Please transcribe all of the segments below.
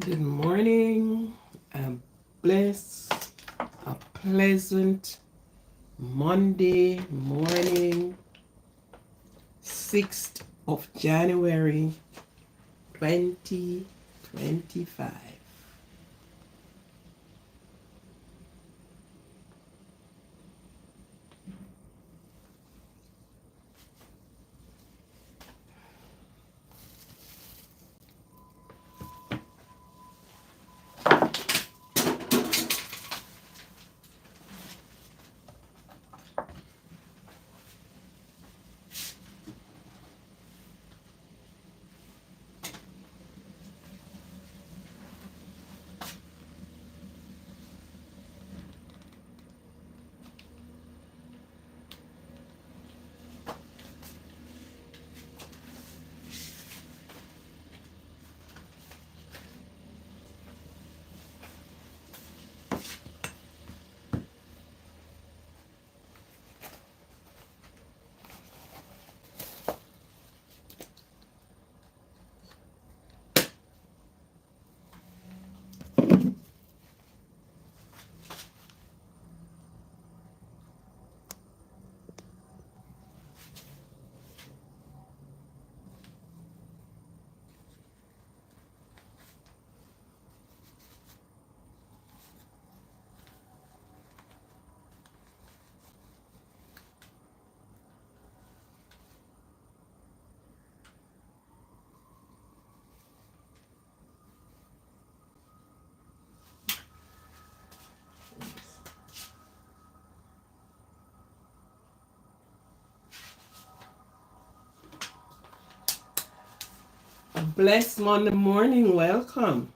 Good morning, a blessed, a pleasant Monday morning, 6th of January 2025. A blessed Monday morning, welcome.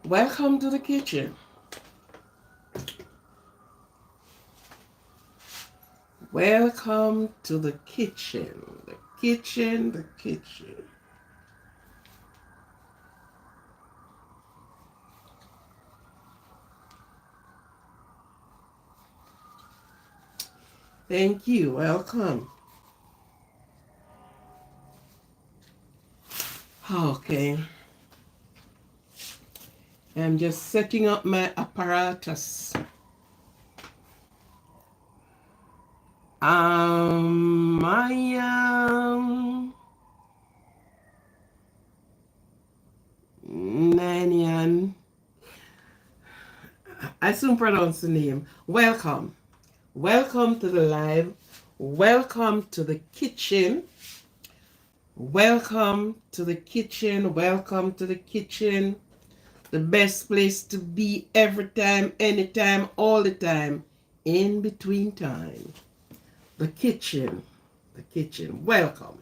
Welcome to the kitchen. Welcome to the kitchen. The kitchen, the kitchen. Thank you. Welcome. Okay. I'm just setting up my apparatus. I Nanian. I soon pronounce the name. Welcome. Welcome to the live. Welcome to the kitchen. Welcome to the kitchen. Welcome to the kitchen. The best place to be every time, anytime, all the time, in between time. The kitchen. The kitchen. Welcome.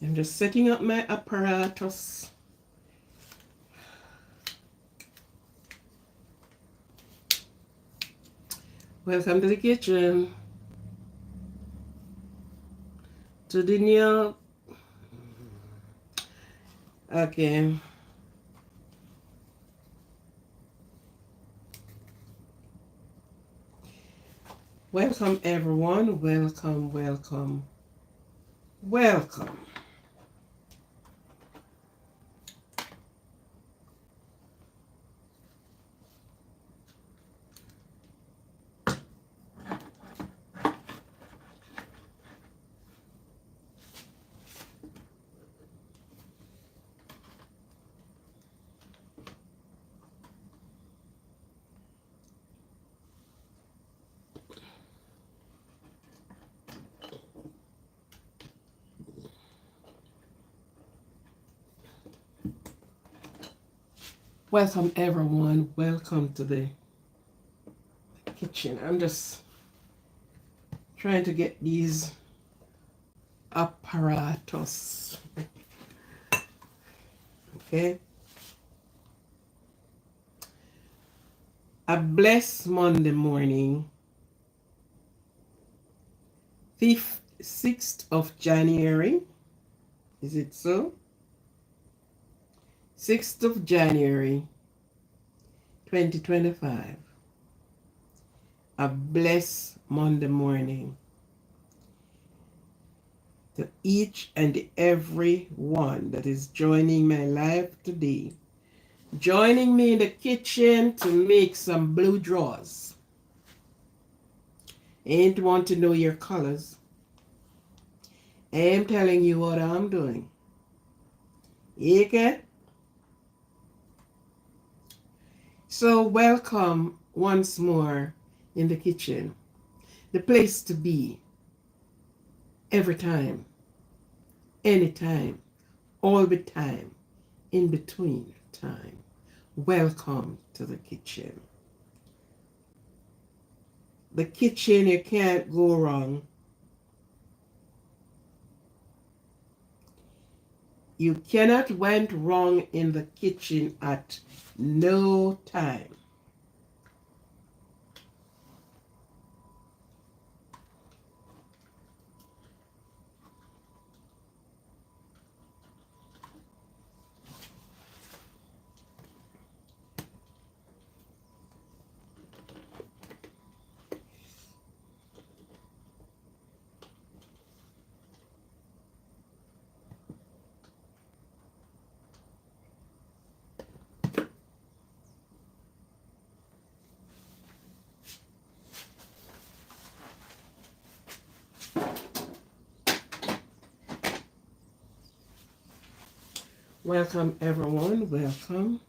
I'm just setting up my apparatus. Welcome to the kitchen. To the new. Okay. Welcome everyone. Welcome, welcome, welcome. Welcome everyone. Welcome to the kitchen. I'm just trying to get these apparatus. Okay. A blessed Monday morning, 6th of January. Is it so? 6th of January, 2025. A blessed Monday morning to each and every one that is joining my live today. Joining me in the kitchen to make some blue drawers. Ain't want to know your colors. I'm telling you what I'm doing. Okay? So welcome once more in the kitchen. The place to be. Every time. Anytime. All the time. In between time. Welcome to the kitchen. The kitchen, you can't go wrong. You cannot went wrong in the kitchen at no time. Welcome everyone, welcome.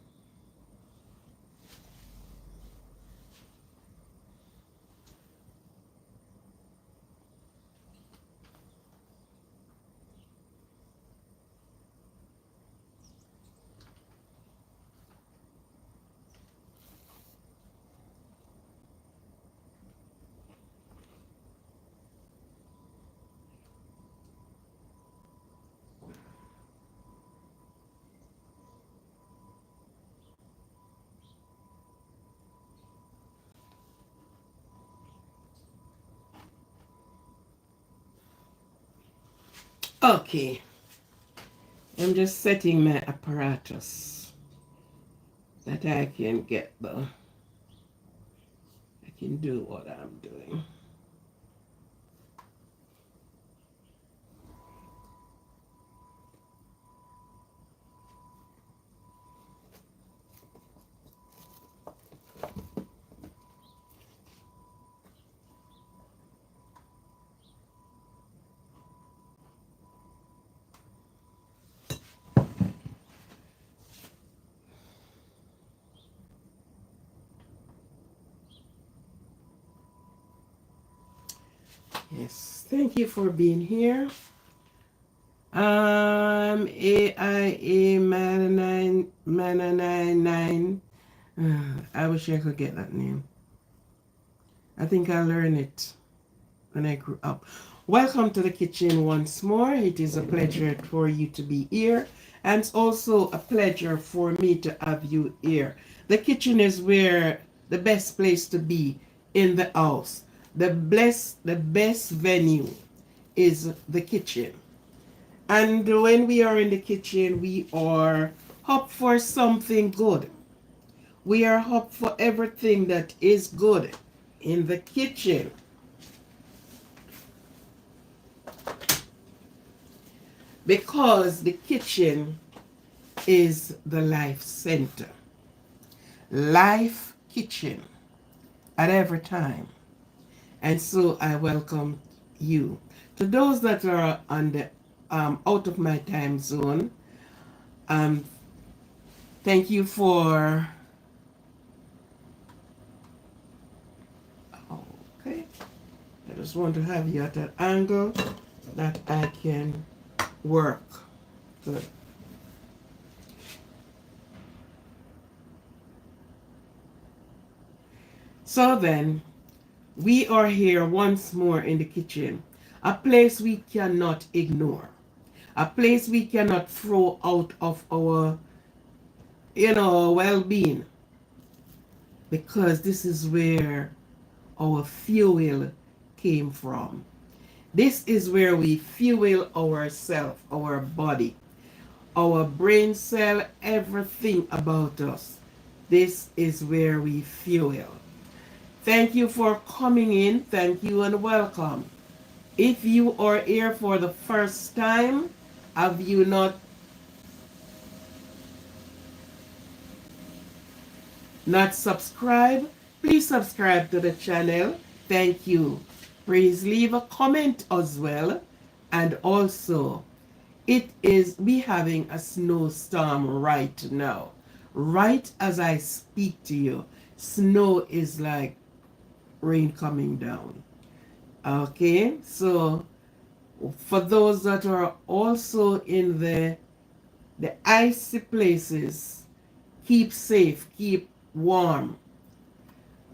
Okay, I'm just setting my apparatus that I can I can do what I'm doing. Yes, thank you for being here. AIA Mana 99. I wish I could get that name. I think I learned it when I grew up. Welcome to the kitchen once more. It is a pleasure for you to be here, and it's also a pleasure for me to have you here. The kitchen is where the best place to be in the house. The best venue is the kitchen. And when we are in the kitchen, we are up for something good. We are up for everything that is good in the kitchen. Because the kitchen is the life center. Life kitchen at every time. And so I welcome you. To those that are on the out of my time zone, thank you for okay. I just want to have you at an angle that I can work. Good. So then, we are here once more in the kitchen, a place we cannot ignore, a place we cannot throw out of our, well-being, because this is where our fuel came from. This is where we fuel ourselves, our body, our brain cell, everything about us. This is where we fuel. Thank you for coming in. Thank you and welcome. If you are here for the first time, have you not subscribed? Please subscribe to the channel. Thank you. Please leave a comment as well. And also, we having a snowstorm right now. Right as I speak to you, snow is like rain coming down. Okay, so for those that are also in the icy places, keep safe, keep warm.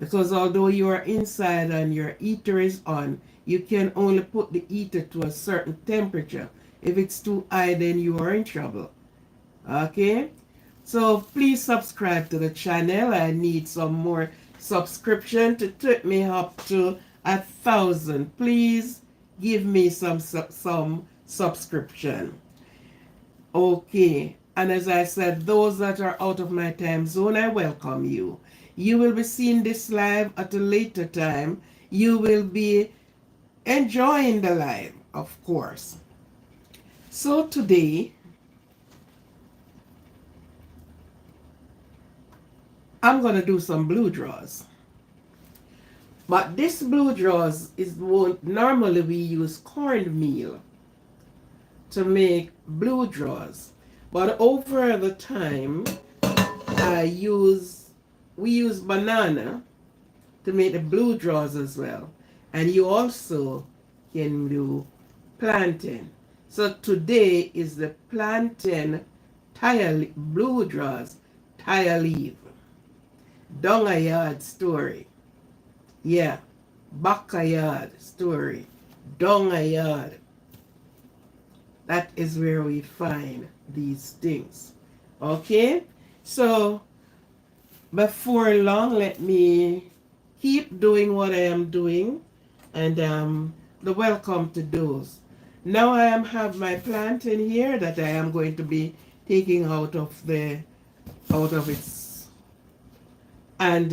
Because although you are inside and your heater is on, you can only put the heater to a certain temperature. If it's too high, then you are in trouble. Okay? So please subscribe to the channel. I need some more subscription to take me up to 1,000. Please give me some subscription. Okay. And as I said, those that are out of my time zone, I welcome you. You will be seeing this live at a later time. You will be enjoying the live, of course. So today, I'm going to do some blue draws. But this blue draws is normally we use cornmeal to make blue draws. But over the time, we use banana to make the blue draws as well. And you also can do plantain. So today is the plantain blue draws TIEA leaf. Down a yard story. Yeah. Back a yard story. Down a yard. That is where we find these things. Okay? So, before long, let me keep doing what I am doing. And the welcome to those. Now I have my plantain here that I am going to be taking out of its, and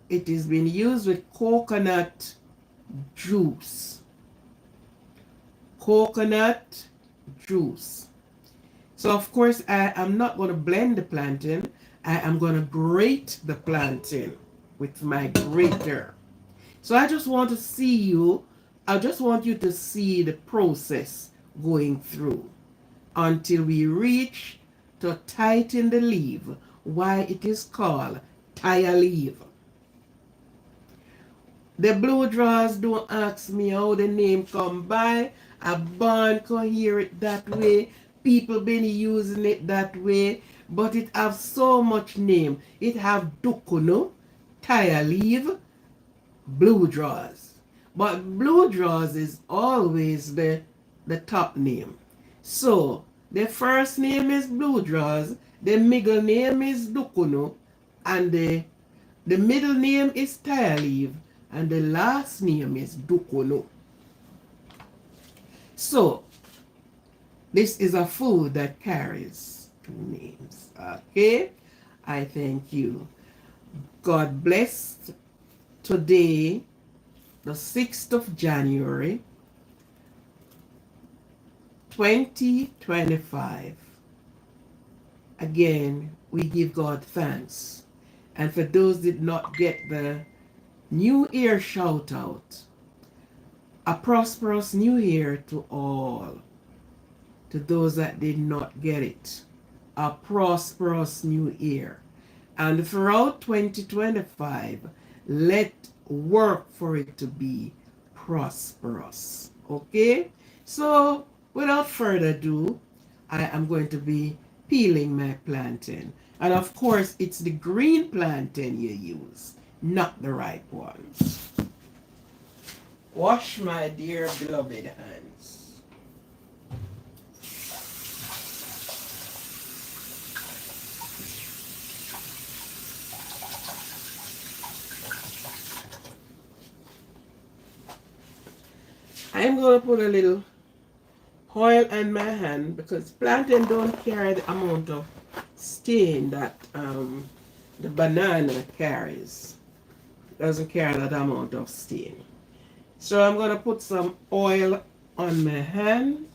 it is being used with coconut juice. Coconut juice. So of course I am not going to blend the plantain. I am going to grate the plantain with my grater. So I just want you to see the process going through until we reach to tighten the leaf, why it is called TIEA leaf. The blue draws, don't ask me how the name come by. I born can hear it that way. People been using it that way. But it have so much name. It have dukuno, TIEA leaf, blue draws. But blue draws is always the top name. So the first name is blue draws, the middle name is dukuno, and the middle name is TIEA leaf, and the last name is dukuno. So this is a food that carries two names. Okay? I thank you. God bless. Today, the 6th of January, 2025. Again, we give God thanks. And for those did not get the New Year shout out, a prosperous New Year to all. To those that did not get it, a prosperous New Year. And throughout 2025, let work for it to be prosperous. Okay? So, without further ado, I am going to be peeling my plantain. And of course, it's the green plantain you use. not the ripe ones. Wash my dear beloved hands. I'm going to put a little oil on my hand because plantain don't carry the amount of stain that the banana carries. It doesn't carry that amount of stain. So I'm going to put some oil on my hand.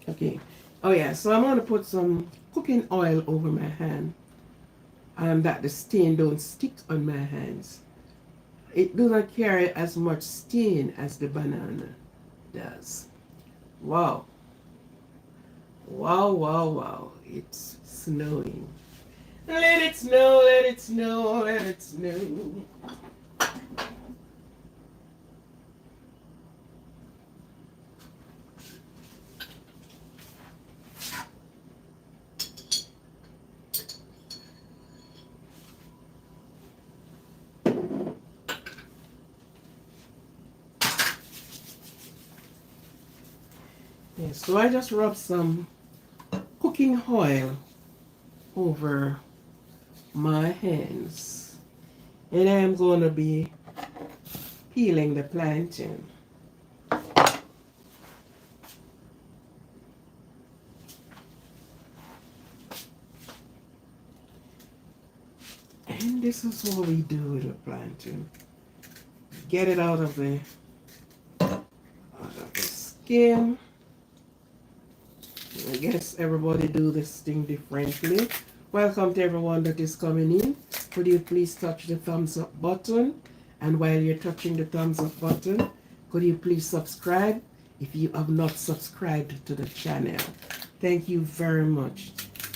Okay. Oh yeah, so I'm going to put some cooking oil over my hand that the stain don't stick on my hands. It do not carry as much stain as the banana does. Wow. Wow, wow, wow. It's snowing. Let it snow, let it snow, let it snow. Yeah, so I just rub some cooking oil over my hands. And I'm going to be peeling the plantain. And this is what we do with the plantain. Get it out of the skin. I guess everybody do this thing differently. Welcome to everyone that is coming in. Could you please touch the thumbs up button? And while you're touching the thumbs up button, could you please subscribe if you have not subscribed to the channel? Thank you very much.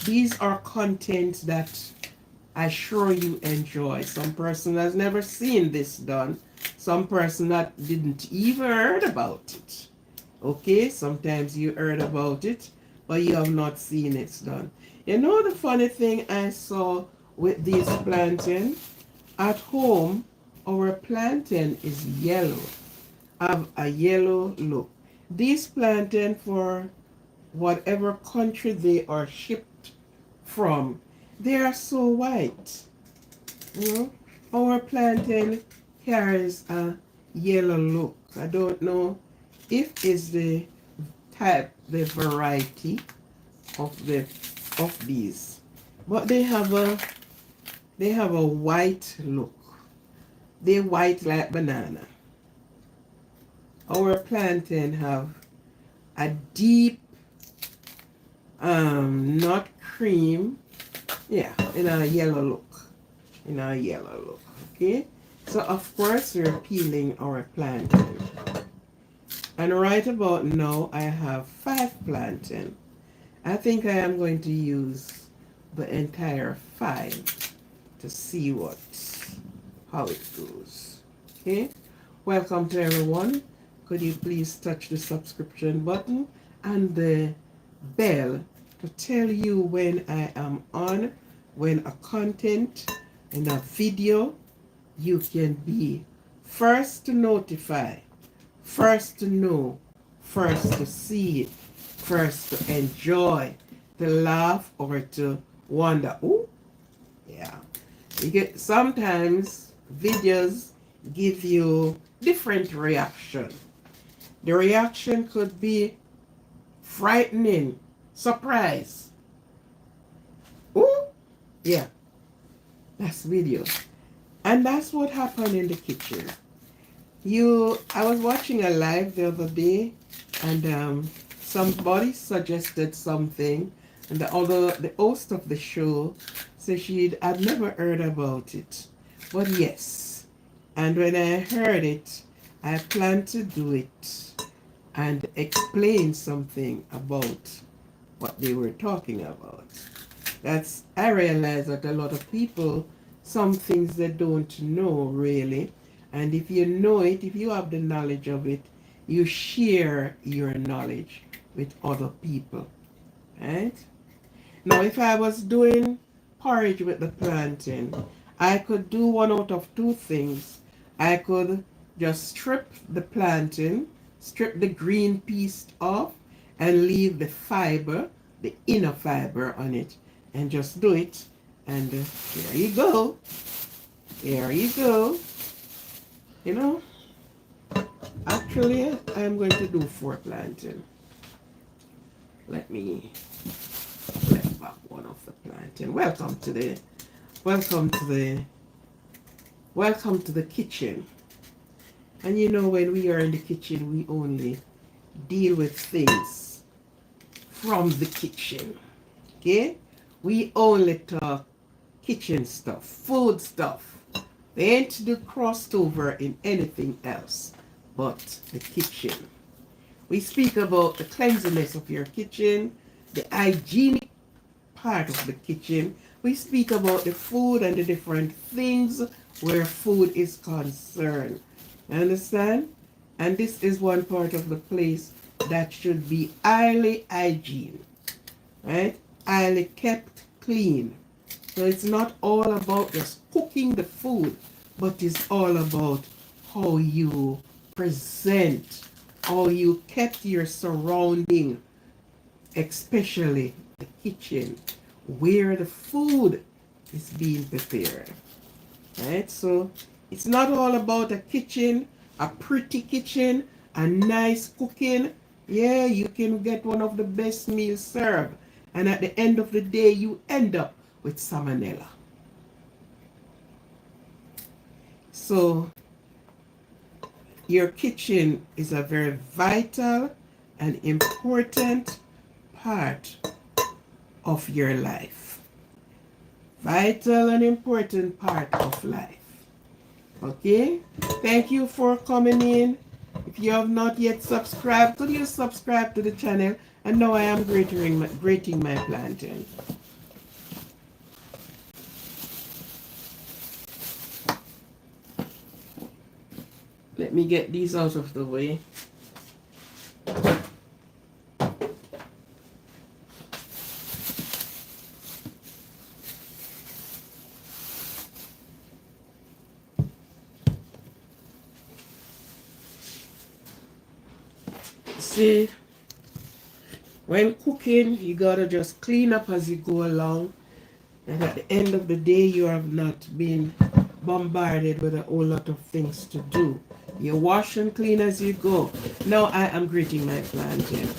These are contents that I sure you enjoy. Some person has never seen this done. Some person that didn't even heard about it. Okay, sometimes you heard about it, but you have not seen it done. You know the funny thing I saw with these plantain? At home, our plantain is yellow, have a yellow look. These plantain, for whatever country they are shipped from, they are so white. You know, our plantain carries a yellow look. I don't know if it's the type, the variety of these, but they have a white look. They white like banana. Our plantain have a deep not cream, yeah, in a yellow look. In a yellow look. Okay, so of course we're peeling our plantain. And right about now I have 5 plantain. I think I am going to use the entire 5 to see how it goes. Okay, welcome to everyone. Could you please touch the subscription button and the bell to tell you when I am on, when a content in a video, you can be first to notify, first to know, first to see it, first to enjoy, to laugh, or to wonder, oh, yeah. You get, sometimes videos give you different reaction. The reaction could be frightening, surprise. Oh, yeah, that's video. And that's what happened in the kitchen. I was watching a live the other day, and somebody suggested something, and the host of the show said had never heard about it. But yes, And when I heard it, I planned to do it and explain something about what they were talking about. I realize that a lot of people, some things they don't know really. And if you know it, if you have the knowledge of it, you share your knowledge with other people. Right? Now, if I was doing porridge with the plantain, I could do one out of two things. I could just strip the plantain, strip the green piece off, and leave the fiber, the inner fiber on it, and just do it. And here you go. Here you go. You know, actually, I'm going to do 4 plantain. Let me let back one of the plantain. Welcome to the kitchen. And you know, when we are in the kitchen, we only deal with things from the kitchen. Okay? We only talk kitchen stuff, food stuff. They ain't do crossed over in anything else but the kitchen. We speak about the cleanliness of your kitchen, the hygienic part of the kitchen. We speak about the food and the different things where food is concerned. Understand? And this is one part of the place that should be highly hygiene, right? Highly kept clean. So it's not all about just cooking the food, but it's all about how you present, how you kept your surrounding, especially the kitchen, where the food is being prepared. Right? So it's not all about a kitchen, a pretty kitchen, a nice cooking. Yeah, you can get one of the best meals served. And at the end of the day, you end up with salmonella. So your kitchen is a very vital and important part of your life. Vital and important part of life. Okay? Thank you for coming in. If you have not yet subscribed, could you subscribe to the channel? And now I am grating my plantain. Let me get these out of the way. See, when cooking, you gotta just clean up as you go along. And at the end of the day, you have not been bombarded with a whole lot of things to do. You wash and clean as you go. Now I am grating my plantain.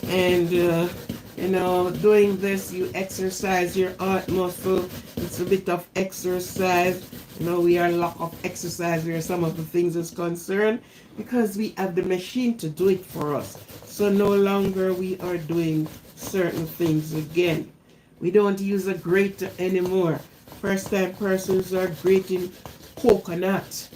And, you know, doing this, you exercise your heart muscle. It's a bit of exercise. You know, we are lack of exercise where some of the things is concerned because we have the machine to do it for us. So no longer we are doing certain things again. We don't use a grater anymore. First time persons are grating coconut.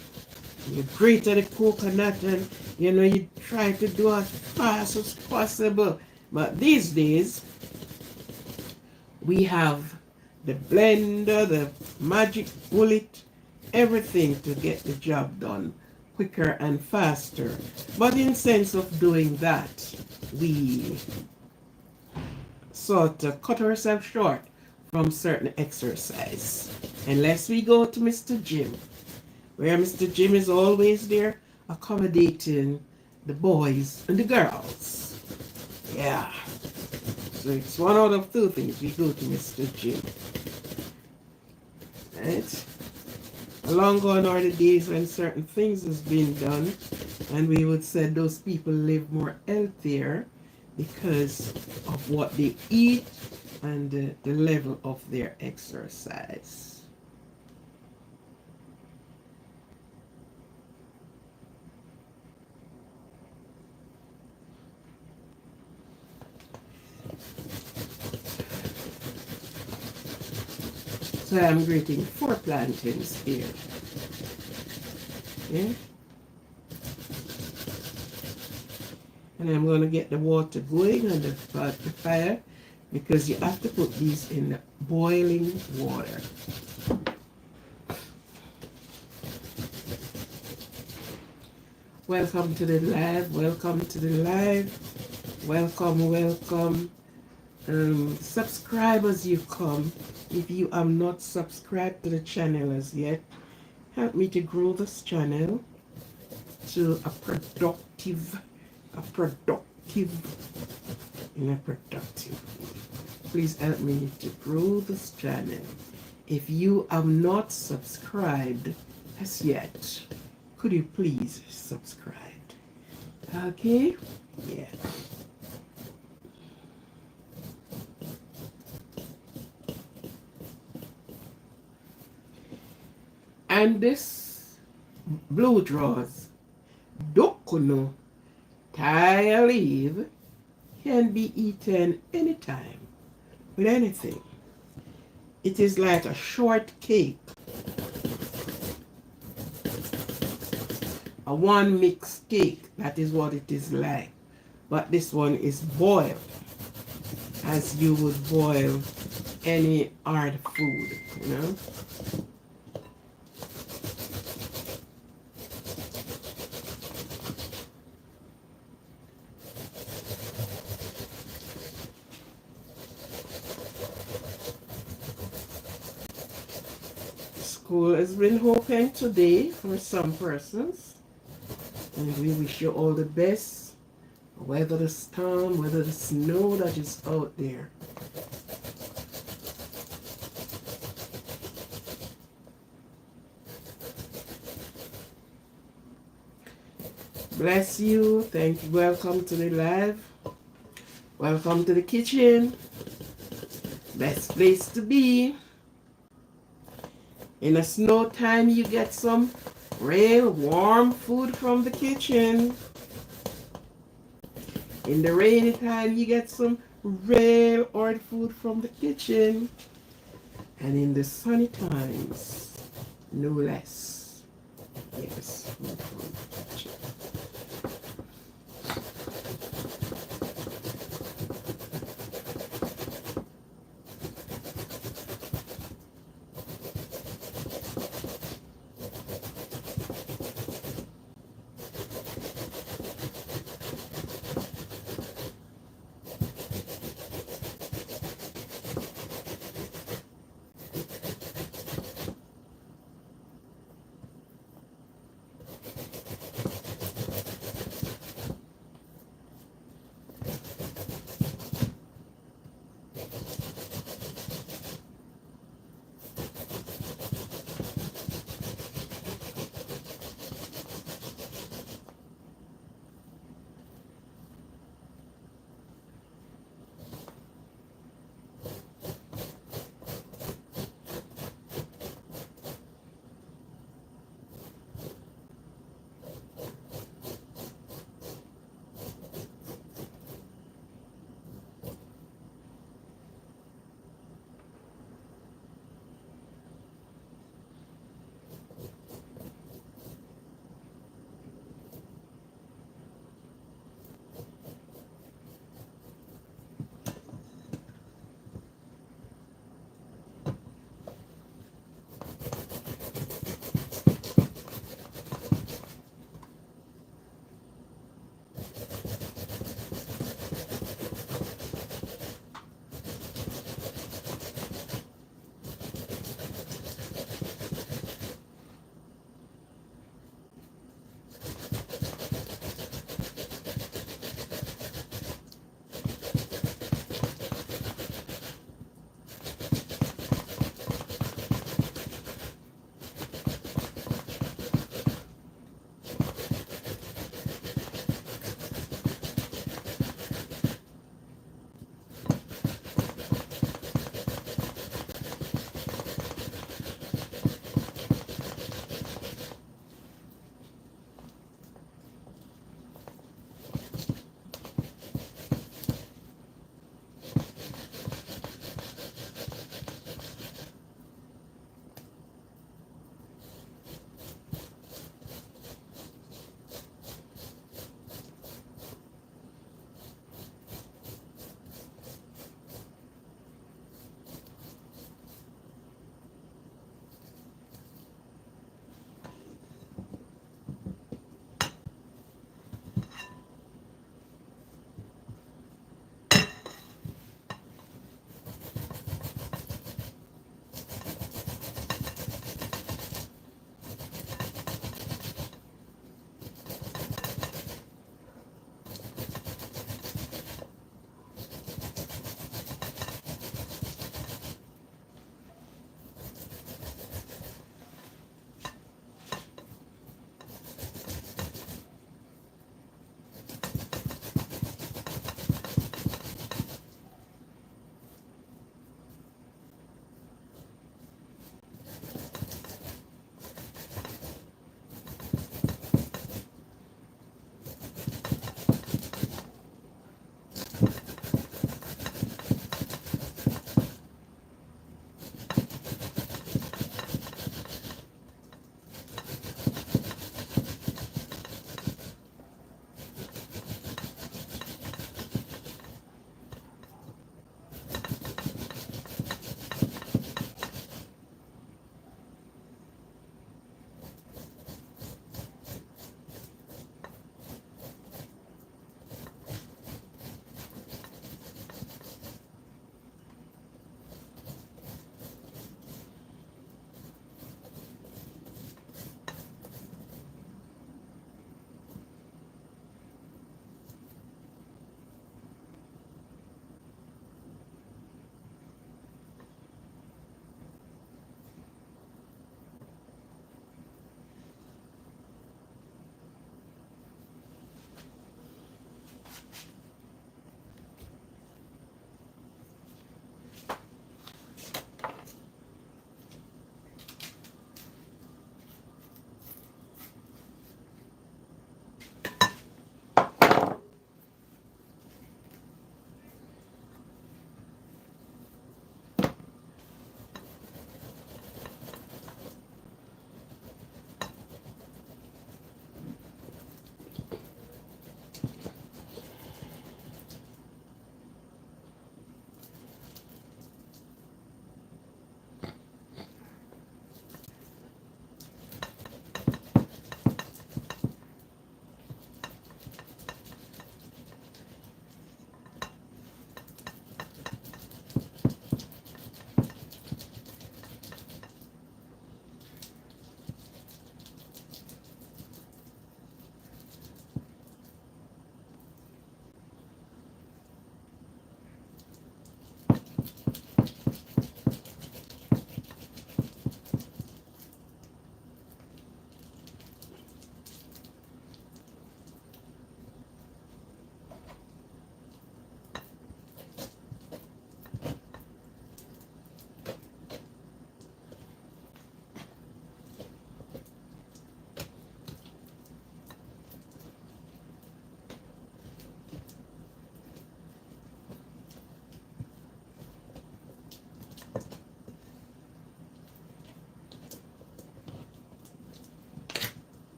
You grate the coconut and you know you try to do as fast as possible. But these days we have the blender, the magic bullet, everything to get the job done quicker and faster. But in sense of doing that, we sort of cut ourselves short from certain exercise. Unless we go to Mr. Jim, where Mr. Jim is always there accommodating the boys and the girls. Yeah. So it's one out of two things. We go to Mr. Jim. Right? Long gone are the days when certain things has been done and we would say those people live more healthier because of what they eat and the level of their exercise. So I'm grating 4 plantains here. Okay. And I'm going to get the water going on the fire, because you have to put these in boiling water. Welcome to the live. Welcome to the live. Welcome, welcome. Subscribe as you come. If you are not subscribed to the channel as yet, help me to grow this channel to a productive. Please help me to grow this channel. If you have not subscribed as yet, could you please subscribe? Okay? Yeah. And this blue drawers, dokuno, TIEA leaf, can be eaten anytime with anything. It is like a short cake, a one mix cake. That is what it is like. But this one is boiled as you would boil any hard food, you know. School has been open today for some persons, and we wish you all the best. Weather the storm, weather the snow that is out there. Bless you. Thank you. Welcome to the live. Welcome to the kitchen. Best place to be. In the snow time, you get some real warm food from the kitchen. In the rainy time, you get some real hard food from the kitchen. And in the sunny times, no less. Yes, food from the kitchen.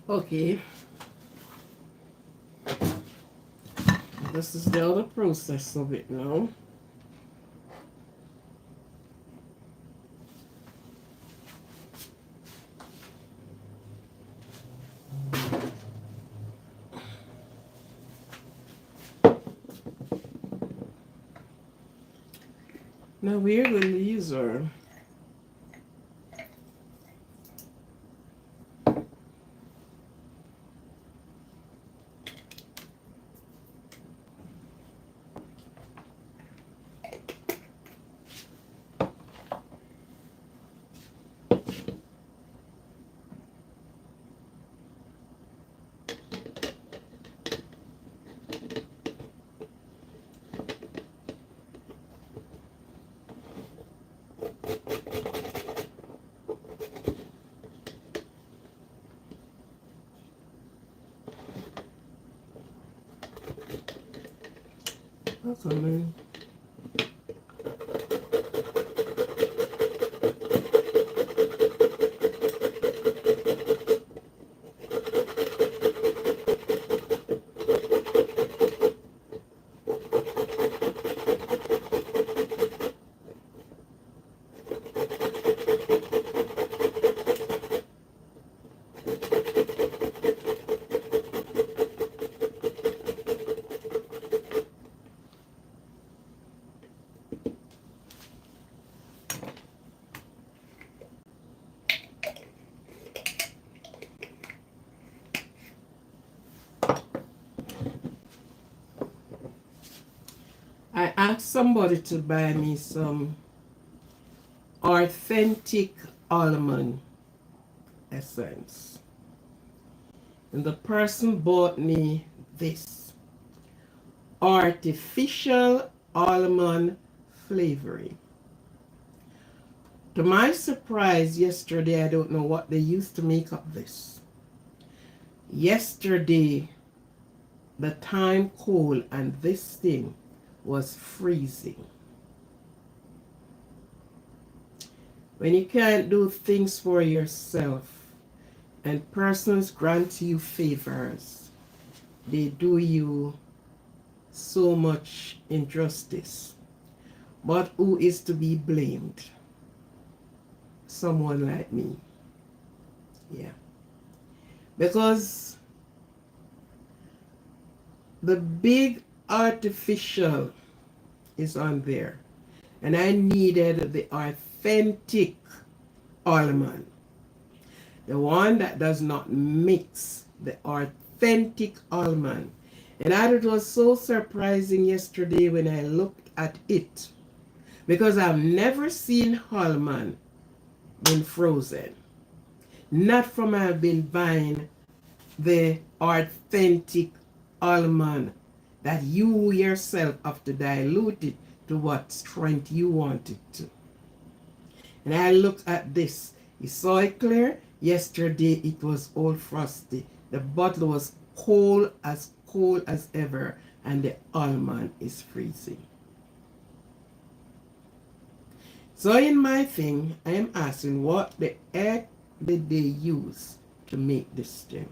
Okay, this is the other process of it now. Now we're going to use our okay. I asked somebody to buy me some authentic almond essence. And the person bought me this artificial almond flavoring. To my surprise, yesterday, I don't know what they used to make up this. Yesterday, the time cold and this thing was freezing. When you can't do things for yourself and persons grant you favors, they do you so much injustice. But who is to be blamed? Someone like me. Yeah. Because the big artificial is on there. And I needed the authentic almond. The one that does not mix, the authentic almond. And I thought it was so surprising yesterday when I looked at it. Because I've never seen almond been frozen. Not from I've been buying the authentic almond that you yourself have to dilute it to what strength you want it to. And I looked at this. You saw it clear? Yesterday it was all frosty. The bottle was cold as ever, and the almond is freezing. So in my thing, I am asking what the heck did they use to make this thing?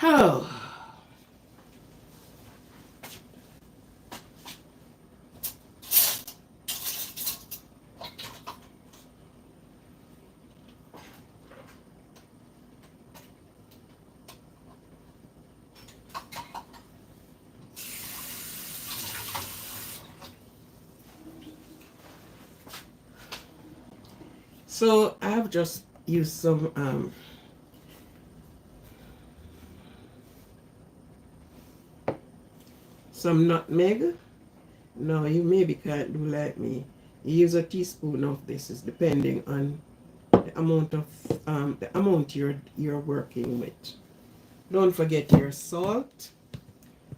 Oh. So I've just used some nutmeg. No, you maybe can't do like me. You use a teaspoon of this, is depending on the amount of the amount you're working with. Don't forget your salt.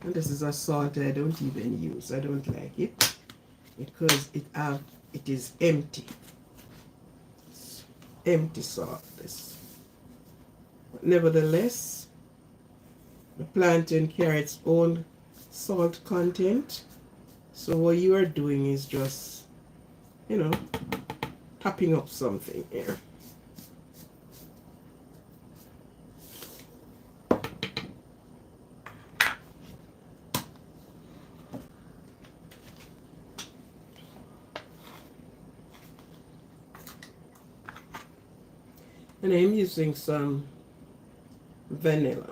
And this is a salt I don't even use. I don't like it because it is empty. It's empty salt. This. But nevertheless, the plantain carries its own salt content. So what you are doing is just, topping up something here. And I'm using some vanilla.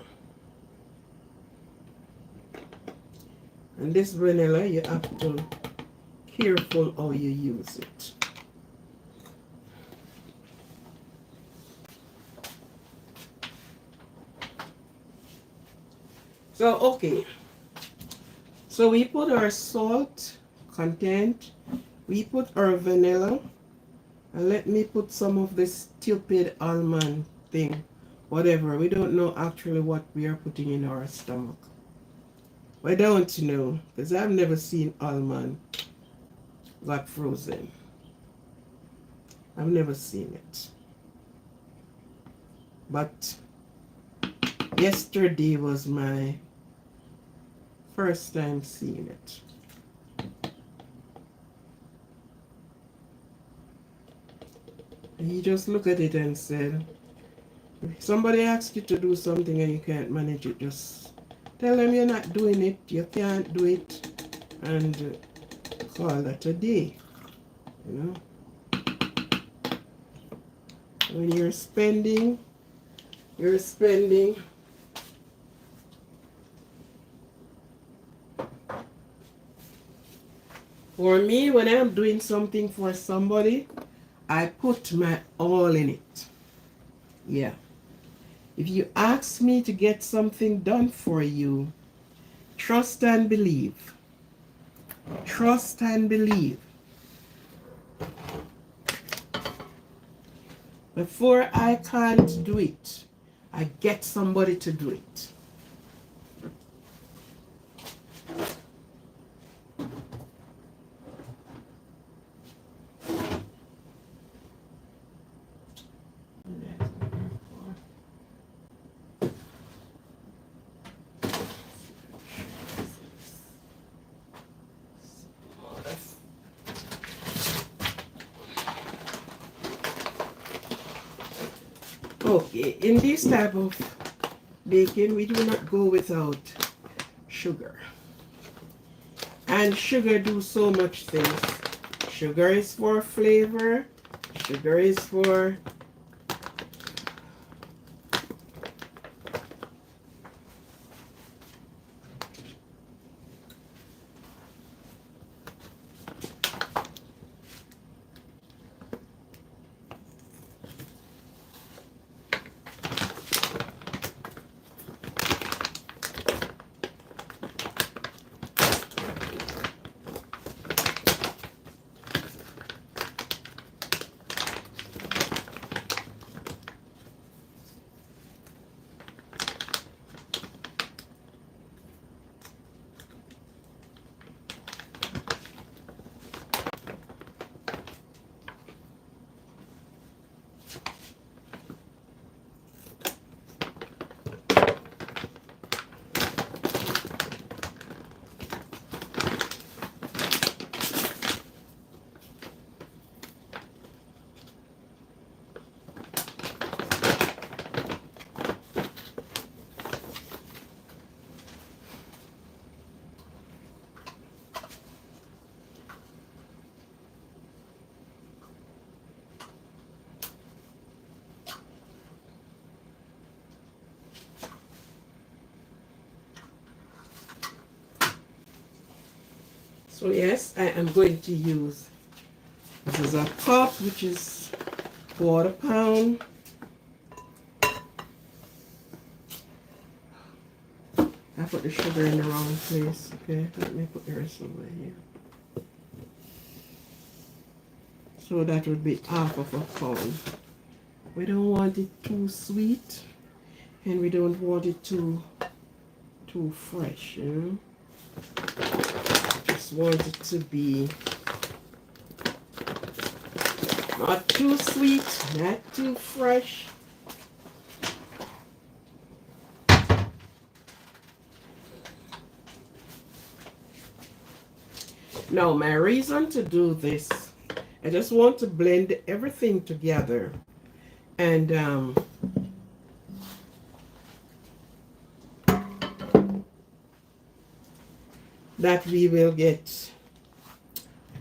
And this vanilla, you have to be careful how you use it. So, okay. So we put our salt content, we put our vanilla, and let me put some of this stupid almond thing, whatever. We don't know actually what we are putting in our stomach. I don't know, because I've never seen almond got frozen. I've never seen it. But yesterday was my first time seeing it. And he just looked at it and said, if somebody asks you to do something and you can't manage it, just tell them you're not doing it, you can't do it, and call that a day. You know? When you're spending. For me, when I'm doing something for somebody, I put my all in it. Yeah. If you ask me to get something done for you, trust and believe. Trust and believe. Before I can't do it, I get somebody to do it. Okay, in this type of baking, we do not go without sugar. And sugar do so much things. Sugar is for flavor. Sugar is for so yes, I am going to use, this is a cup, which is 1/4 pound. I put the sugar in the wrong place. Okay, let me put the rest over here. So that would be 1/2 pound. We don't want it too sweet, and we don't want it too fresh, you know. Just want it to be not too sweet, not too fresh. Now, my reason to do this I just want to blend everything together, and that we will get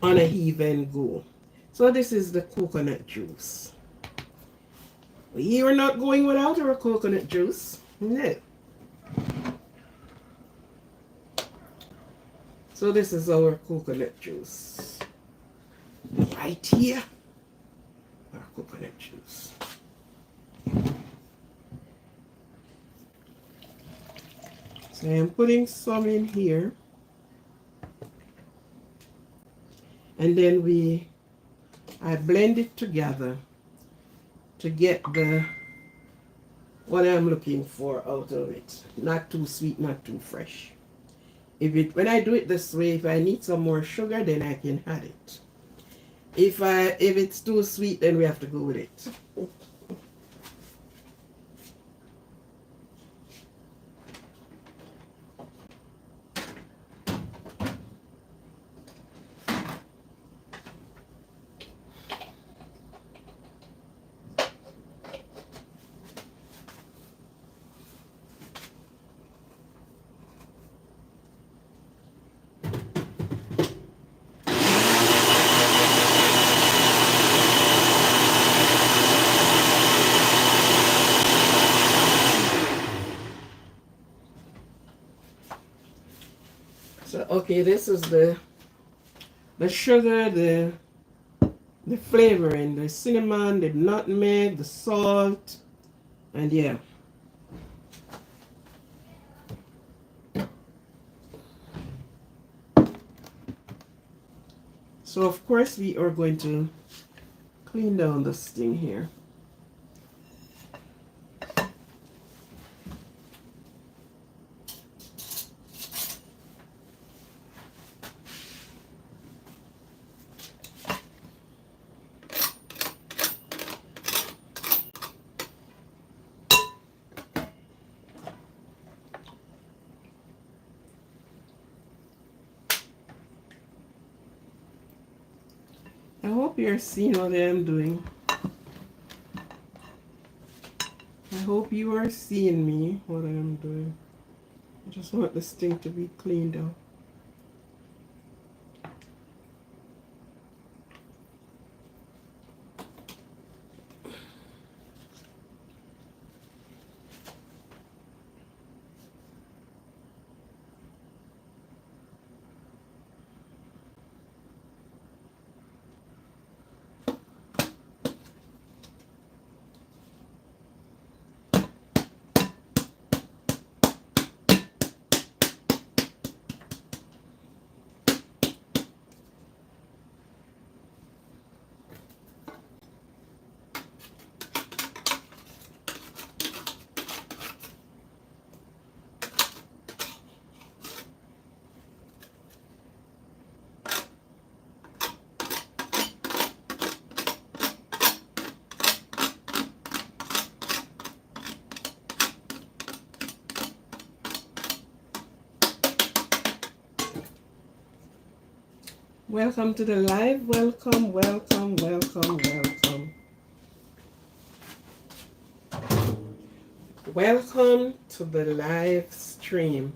on a even go. So this is the coconut juice. We are not going without our coconut juice. No. So this is our coconut juice. Right here. Our coconut juice. So I'm putting some in here. And then I blend it together to get what I'm looking for out of it. Not too sweet, not too fresh. When I do it this way, if I need some more sugar, then I can add it. If it's too sweet, then we have to go with it. So okay, this is the sugar, the flavoring, the cinnamon, the nutmeg, the salt, and yeah. So of course we are going to clean down this thing here. I hope you're seeing what I'm doing. I hope you are seeing me, what I'm doing. I just want this thing to be cleaned out. Welcome to the live. Welcome, welcome, welcome, welcome. Welcome to the live stream.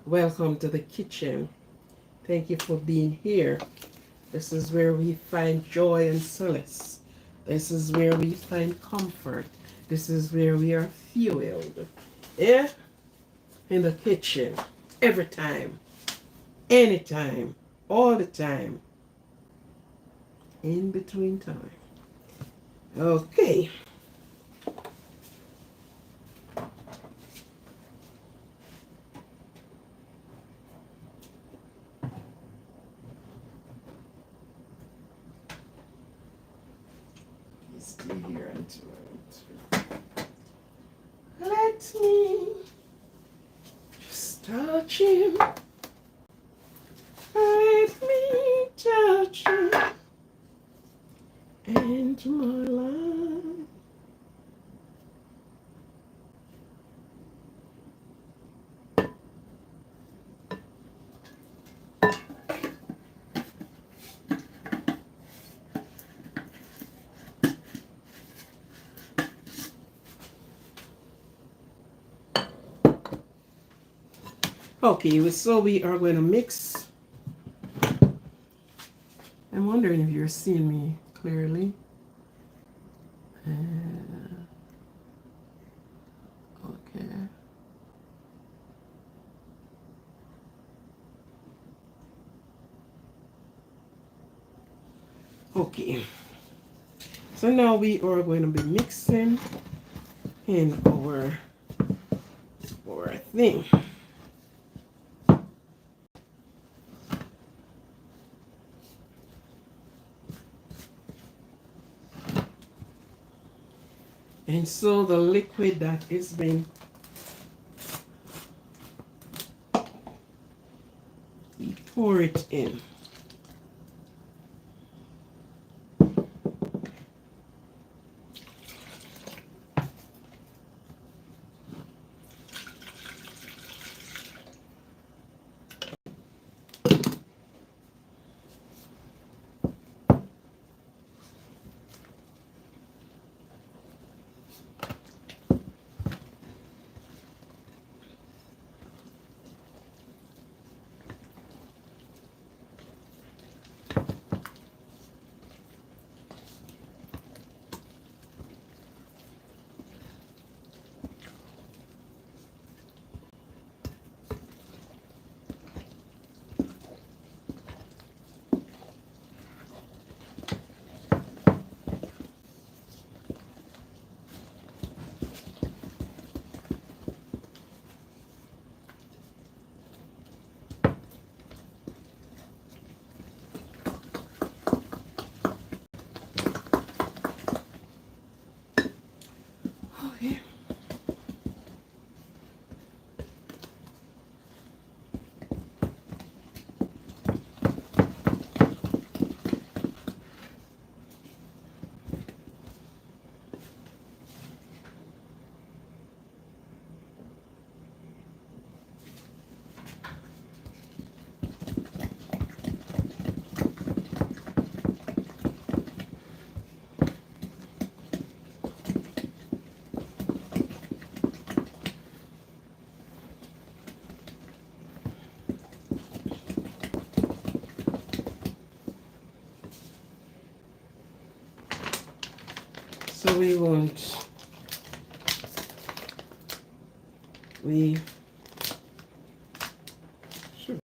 Welcome to the kitchen. Thank you for being here. This is where we find joy and solace. This is where we find comfort. This is where we are fueled. Yeah? In the kitchen. Every time. Anytime. All the time. In between time. Okay. Stay here until let me just touch him. Let me touch him into my life. Okay, so we are going to mix. I'm wondering if you're seeing me clearly. Okay. Okay. So now we are going to be mixing in our thing. And so the liquid that is being we pour it in. Okay. So we sure.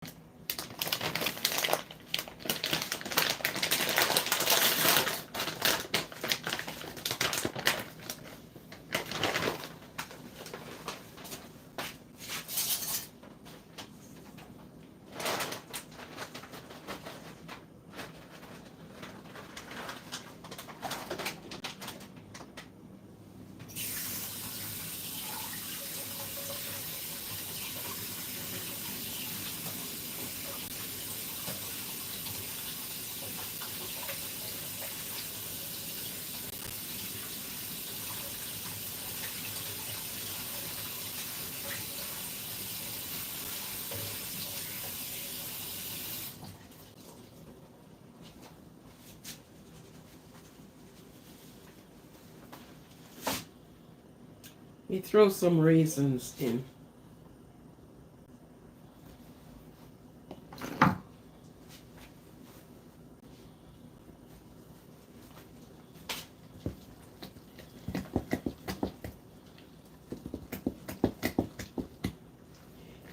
We throw some raisins in.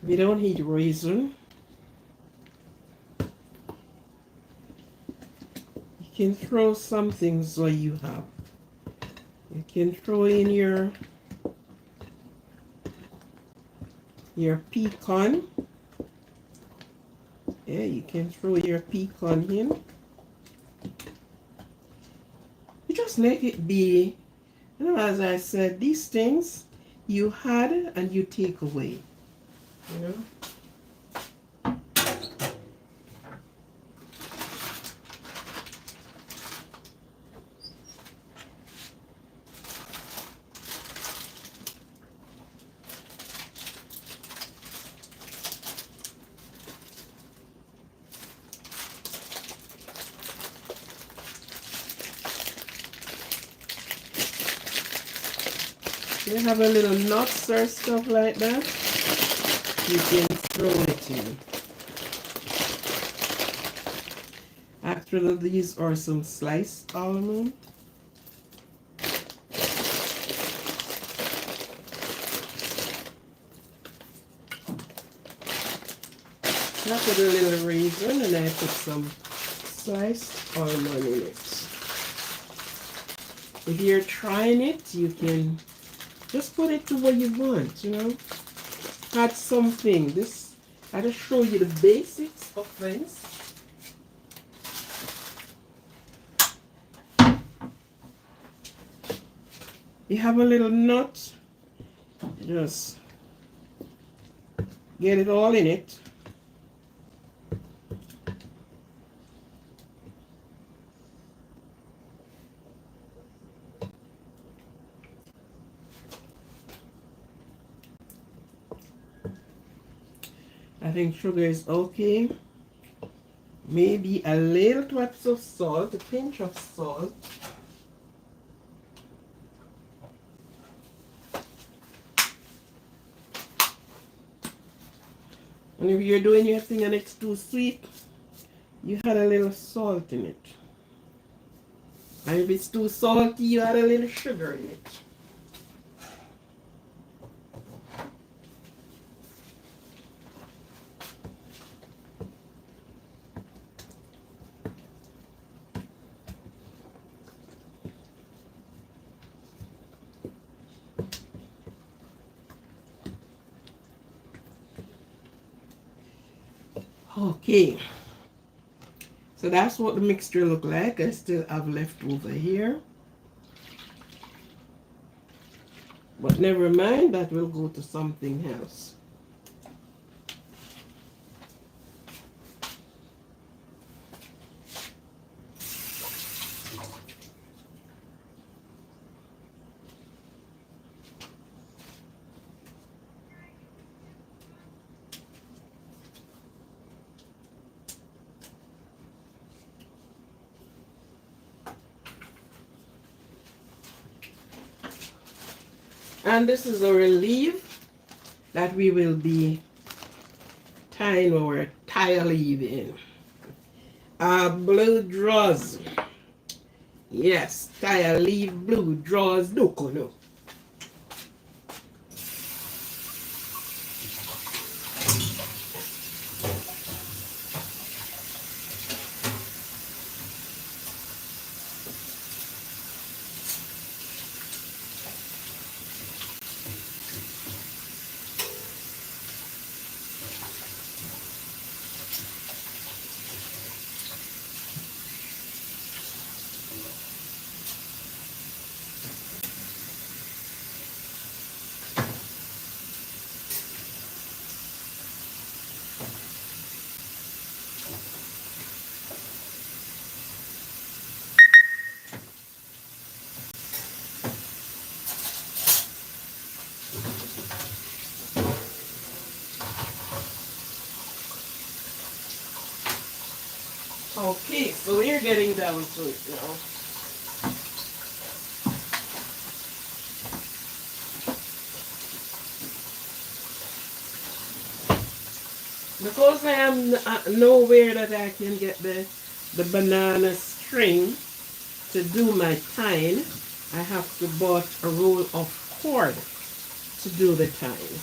We don't eat raisin. You can throw some things what you have. You can throw in your pecan. Yeah, you can throw your pecan in. You just let it be. You know, as I said, these things you had and you take away. You know? You have a little nuts or stuff like that. You can throw it in. Actually, these are some sliced almond. I put a little raisin and I put some sliced almond in it. If you're trying it, you can just put it to what you want, you know. Add something. This, I just show you the basics of things. You have a little nut, just get it all in it. I think sugar is okay. Maybe a little touch of salt, a pinch of salt. And if you're doing your thing and it's too sweet, you add a little salt in it. And if it's too salty, you add a little sugar in it. Okay, so that's what the mixture look like. I still have left over here, but never mind, that will go to something else. And this is our leaf that we will be tying our TIEA leaf in. Blue draws. Yes, TIEA leaf, blue draws, dokono. Okay, so we're getting down to it now. Because I am nowhere that I can get the banana string to do my tying, I have to bought a roll of cord to do the tying.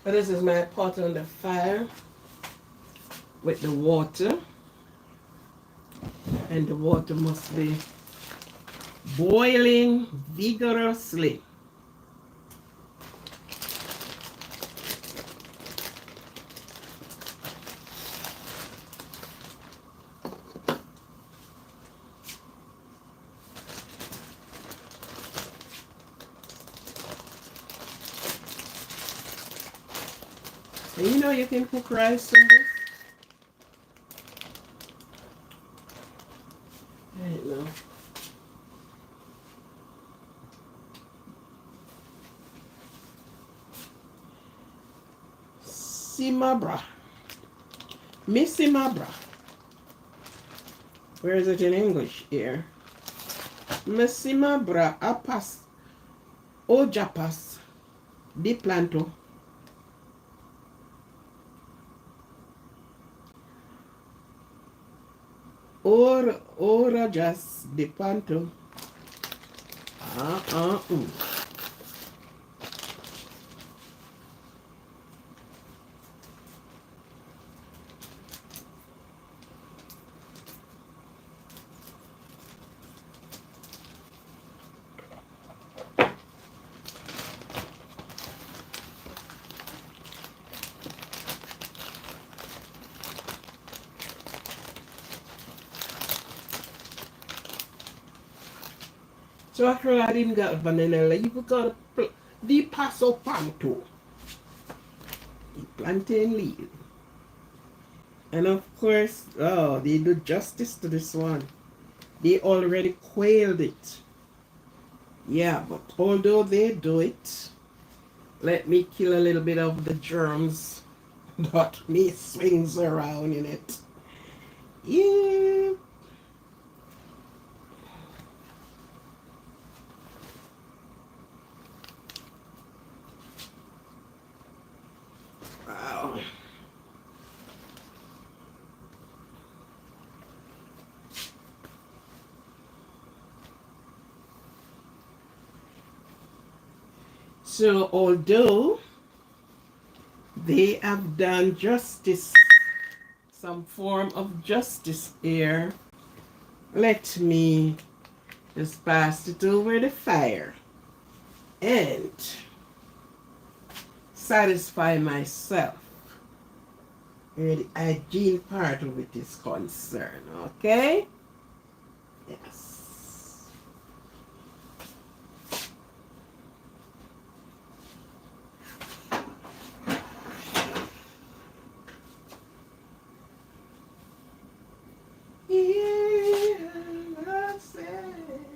But this is my pot on the fire with the water, and the water must be boiling vigorously. And you know you can cook rice in this. I don't know. Simabra. Missimabra. Where is it in English here? Missimabra apas ojapas di planto. Orajas de planto. Ah, ah, So after I didn't get vanilla, you got the paso panto, the plantain leaf. And of course, oh, they do justice to this one. They already quailed it. Yeah, but although they do it, let me kill a little bit of the germs that me swings around in it. Yeah. Wow. So although they have done justice, some form of justice here, let me just pass it over the fire and satisfy myself where the hygiene part of it is concerned, okay? Yes. Yeah, that's it.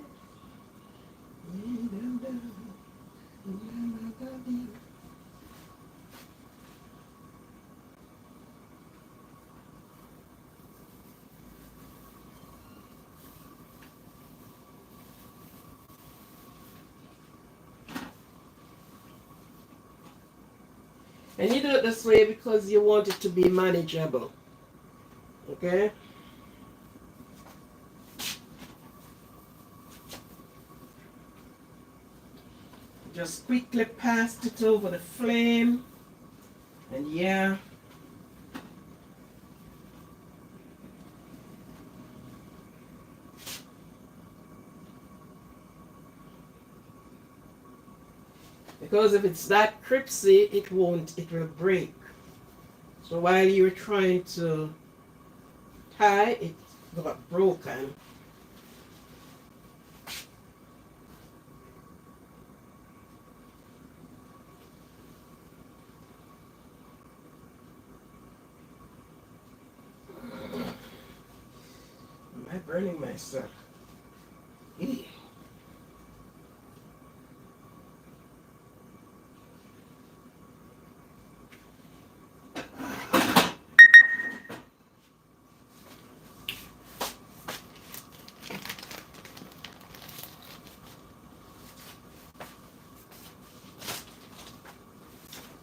And you do it this way because you want it to be manageable. Okay? Just quickly pass it over the flame. And yeah. Because if it's that crispy, it will break. So while you're trying to tie, it got broken. Am I burning myself? Yeah.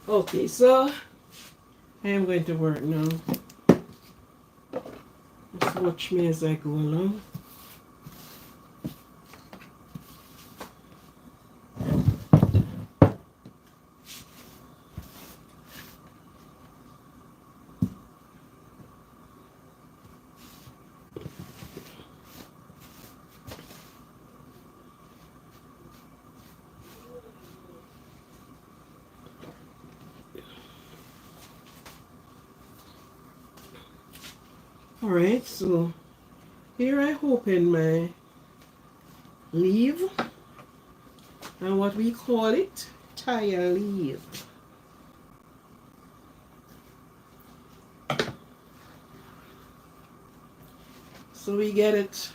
Okay, so I am going to work now. Just watch me as I go along. Alright, so here I open my leaf and what we call it, TIEA leaf. So we get it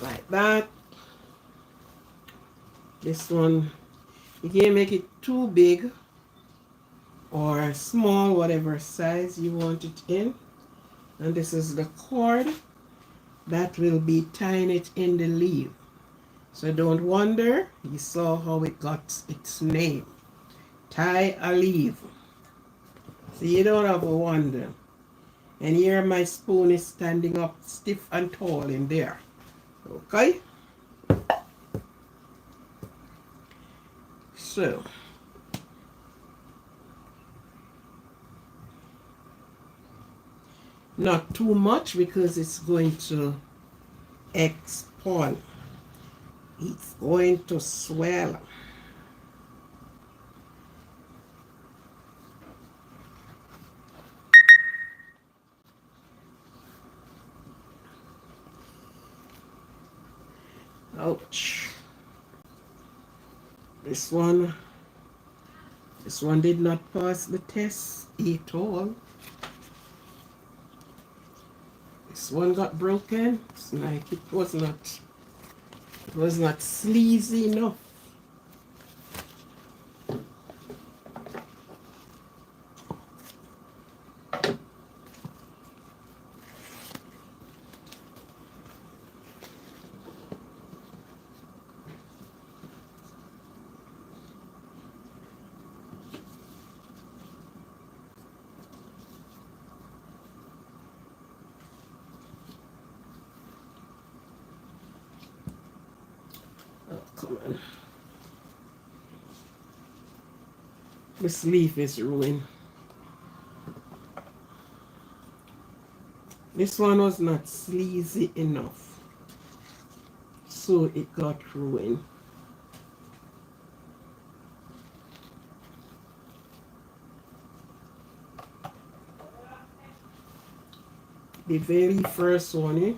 like that. This one, you can make it too big or small, whatever size you want it in. And this is the cord that will be tying it in the leaf. So don't wonder, you saw how it got its name. Tie a leaf. So you don't have to wonder. And here my spoon is standing up stiff and tall in there. Okay? So not too much because it's going to expand. It's going to swell. Ouch. This one did not pass the test at all. This one got broken. It's like it was not sleazy enough. Oh, come on. This leaf is ruined. This one was not sleazy enough, so it got ruined. The very first one, eh?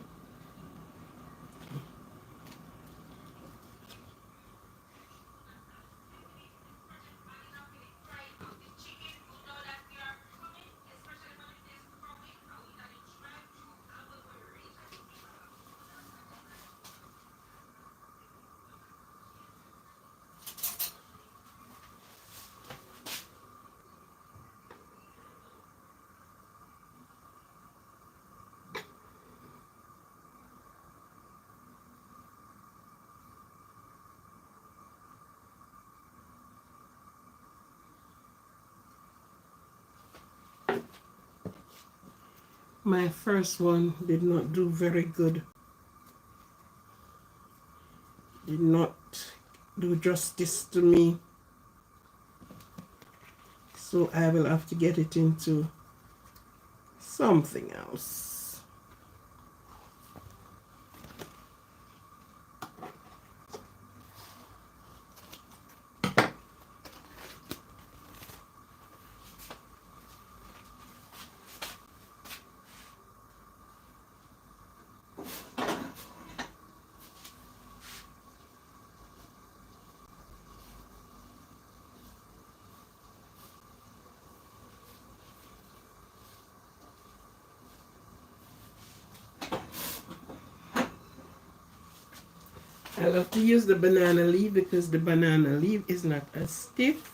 My first one did not do very good. Did not do justice to me. So I will have to get it into something else. I love to use the banana leaf because the banana leaf is not as stiff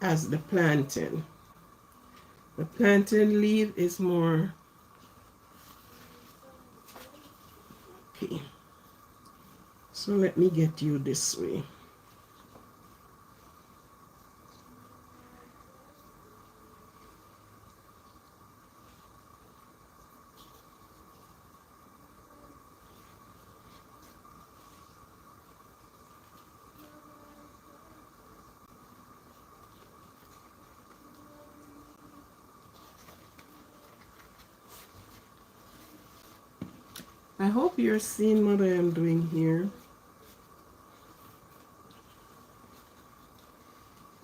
as the plantain. The plantain leaf is more... Okay. So let me get you this way. I hope you're seeing what I am doing here.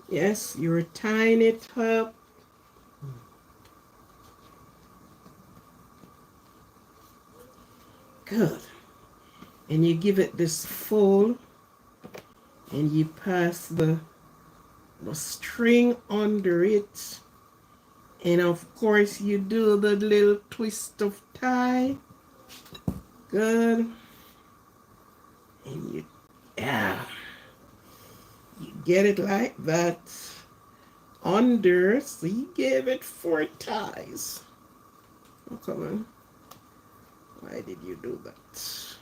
Yes, you're tying it up. Good. And you give it this fold and you pass the string under it. And of course you do the little twist of tie. good. And you, yeah, you get it like that under. So you gave it 4 ties. Oh, come on. Why did you do that?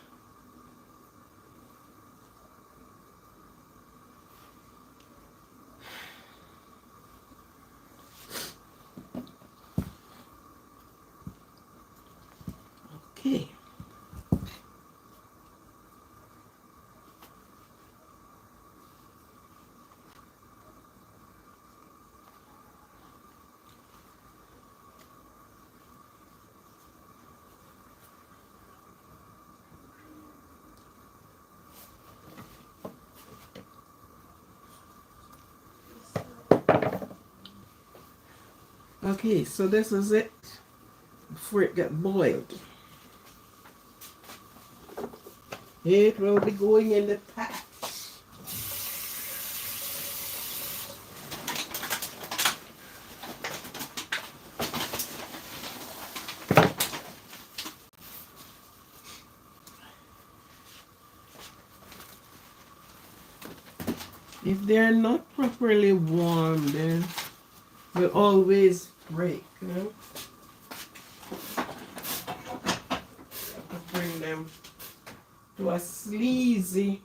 Okay. Okay, so this is it before it gets boiled. It will be going in the pot. If they're not properly warm, they will always break, you know? To bring them to a sleazy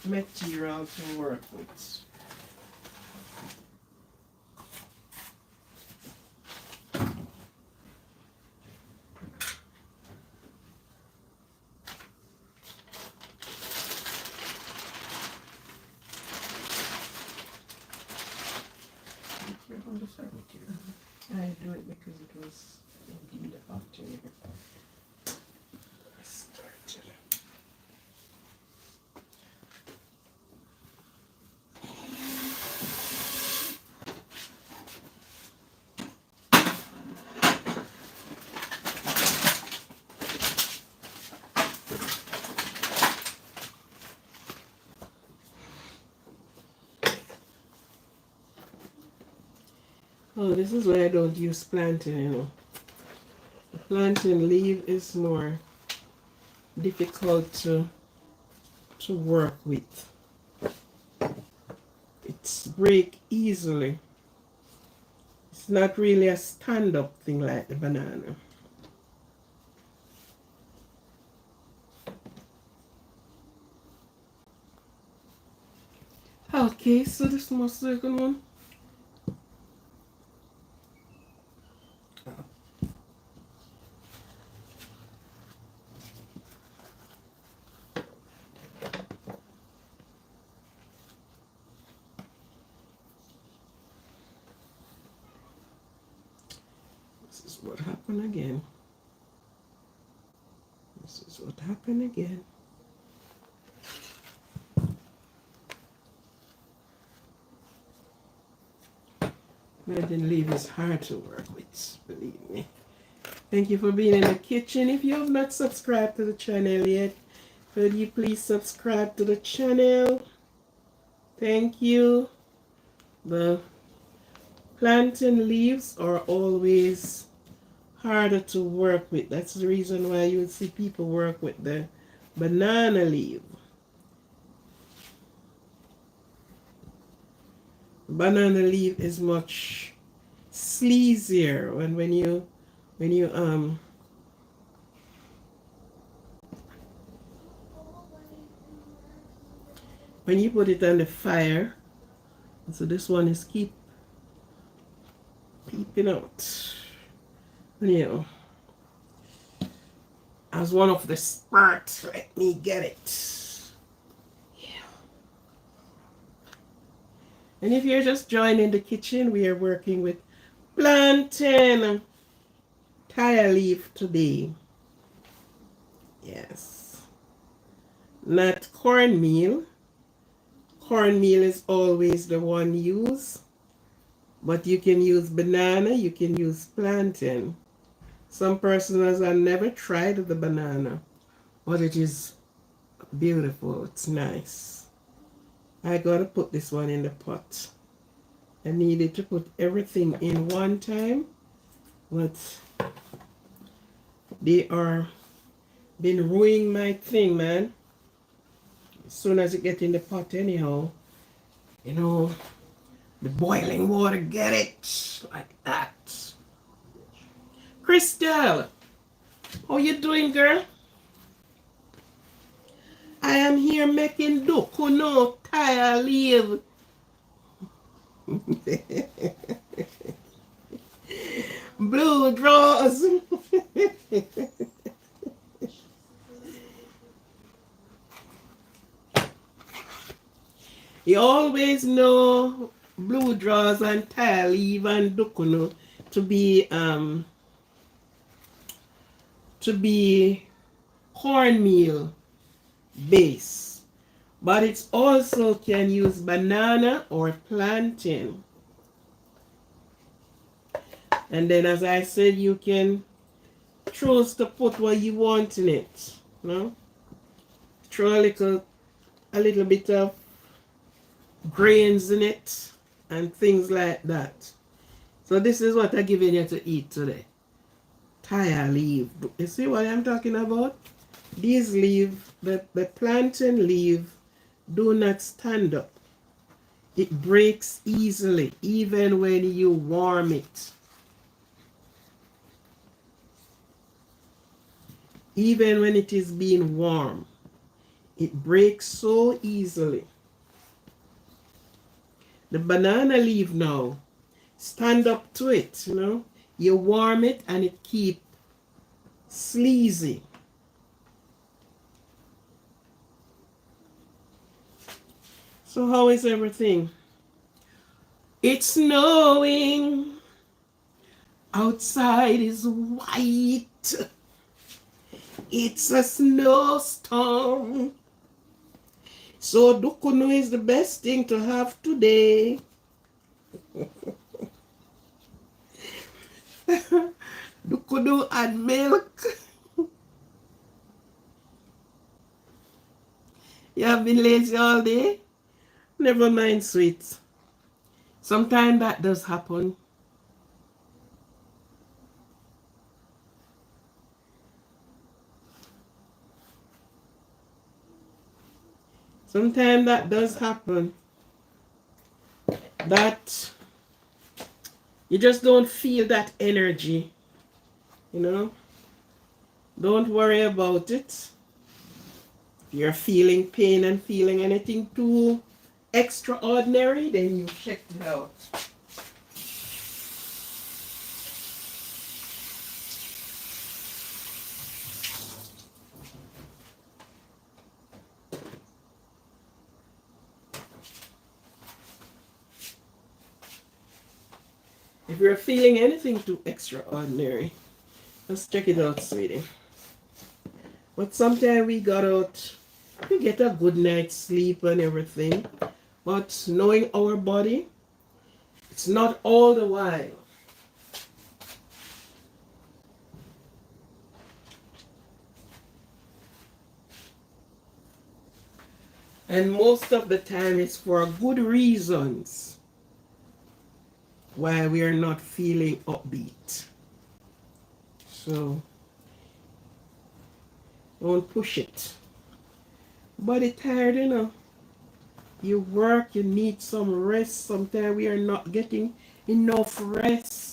material to work with. I do it because it was indeed hot in here. Started. Oh, this is why I don't use plantain, you know. The plantain leaf is more difficult to work with. It's break easily. It's not really a stand-up thing like the banana. Okay, so this must be a good one. This is what happened again. This is what happened again. Imagine leaf is hard to work with, believe me. Thank you for being in the kitchen. If you have not subscribed to the channel yet, could you please subscribe to the channel? Thank you. The plantain leaves are always harder to work with. That's the reason why you would see people work with the banana leaf. Banana leaf is much sleazier when you put it on the fire. So this one is keep peeping out. You know, as one of the sparks, let me get it. Yeah. And if you're just joining the kitchen, we are working with plantain TIEA leaf today. Yes. Not cornmeal. Cornmeal is always the one used. But you can use banana, you can use plantain. Some persons have never tried the banana, but it is beautiful. It's nice. I gotta put this one in the pot. I needed to put everything in one time, but They are been ruining my thing, man. As soon as it get in the pot anyhow, you know, the boiling water, get it like that. Crystal, how you doing, girl? I am here making doku no tire leave. Blue drawers. You always know blue drawers and tile leaf and dukuno to be cornmeal base, but it's also can use banana or plantain. And then, as I said, you can choose to put what you want in it. You know, throw a little bit of grains in it and things like that. So this is what I'm giving you to eat today. Tire leaf. You see what I'm talking about? These leaves, the plantain leaf, do not stand up. It breaks easily, even when you warm it. Even when it is being warm, it breaks so easily. The banana leaf now, stand up to it, you know. You warm it and it keep sleazy. So how is everything? It's snowing. Outside is white. It's a snowstorm. So dukunu is the best thing to have today. Dukunu and milk. You have been lazy all day? Never mind, sweet. Sometimes that does happen. Sometimes that does happen. That you just don't feel that energy, you know. Don't worry about it. If you're feeling pain and feeling anything too extraordinary, then you check it out. If you're feeling anything too extraordinary, let's check it out, sweetie. But sometimes we got out, we get a good night's sleep and everything. But knowing our body, it's not all the while. And most of the time it's for good reasons why we are not feeling upbeat. So don't push it. Body tired, you know. You work, you need some rest. Sometimes we are not getting enough rest.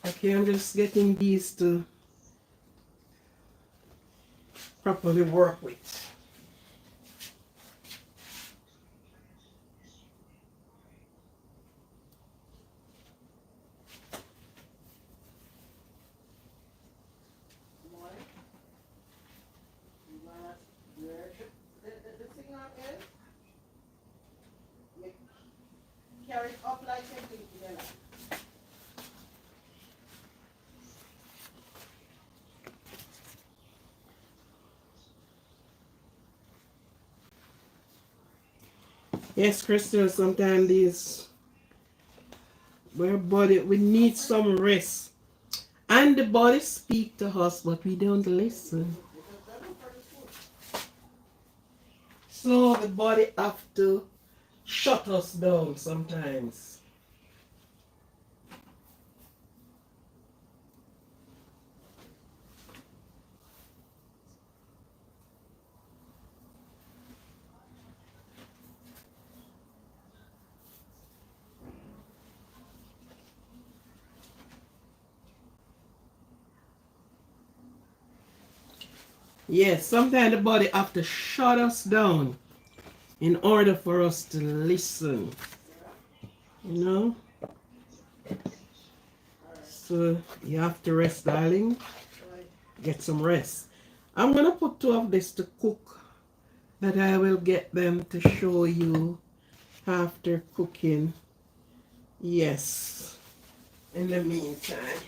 Okay, I'm just getting these to properly work with. The thing on is, you carry it up like a big yellow. Yes, Crystal, sometimes these, our body, we need some rest. And the body speak to us, but we don't listen. So the body have to shut us down sometimes. Yes, sometimes the body have to shut us down in order for us to listen. You know? So you have to rest, darling. Get some rest. I'm gonna put two of this to cook, but I will get them to show you after cooking. Yes. In the meantime.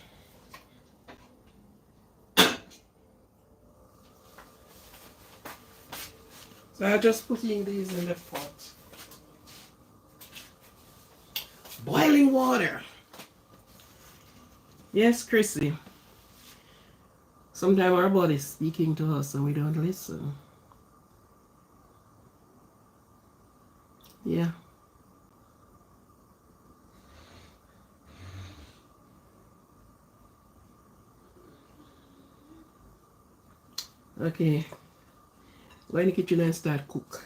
So I'm just putting these in the pot. Boiling water. Yes, Chrissy. Sometimes our body's speaking to us and we don't listen. Yeah. Okay. Go in the kitchen and start cook.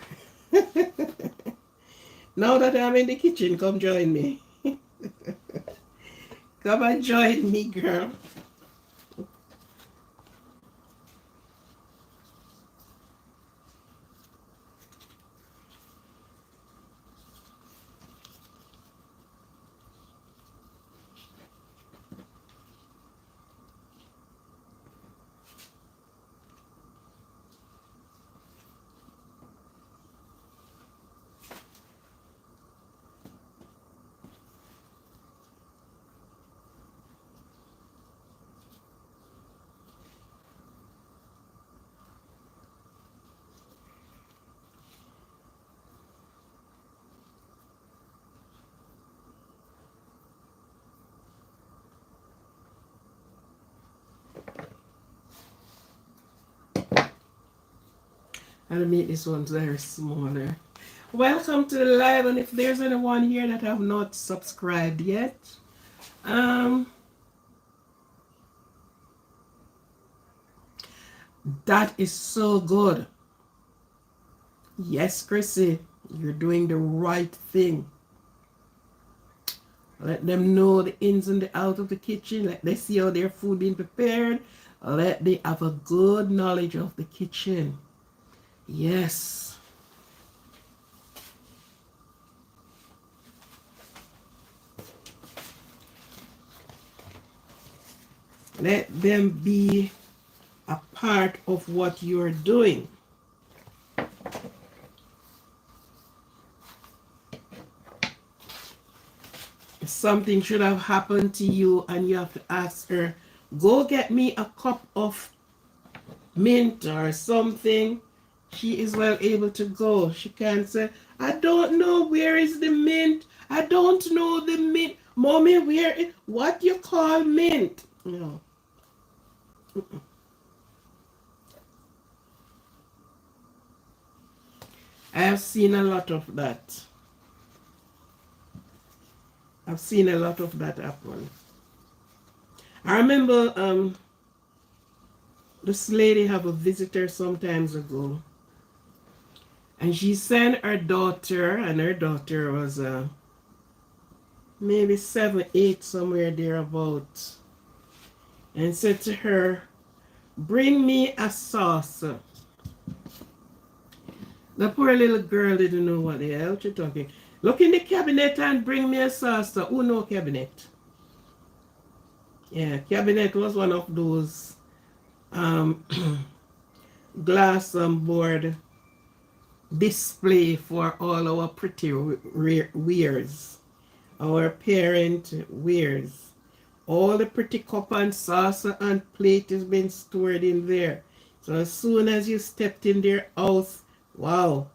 Now that I'm in the kitchen, come join me. Come and join me, girl. I'll make this one very smaller. Welcome to the live, and if there's anyone here that have not subscribed yet, that is so good. Yes, Chrissy, you're doing the right thing. Let them know the ins and the outs of the kitchen. Let them see how their food being prepared. Let them have a good knowledge of the kitchen. Yes. Let them be a part of what you're doing. If something should have happened to you and you have to ask her, go get me a cup of mint or something, she is well able to go. She can't say, I don't know where is the mint. I don't know the mint. Mommy, where is, what you call mint? No. I have seen a lot of that. I've seen a lot of that happen. I remember this lady have a visitor sometimes ago, and she sent her daughter, and her daughter was maybe 7, 8, somewhere thereabout. and said to her, bring me a saucer. The poor little girl didn't know what the hell she's talking. Look in the cabinet and bring me a saucer. Who know cabinet? Yeah, cabinet was one of those um, glass board display for all our pretty wares. Our parent wears. All the pretty cup and saucer and plate is been stored in there. So as soon as you stepped in their house, wow.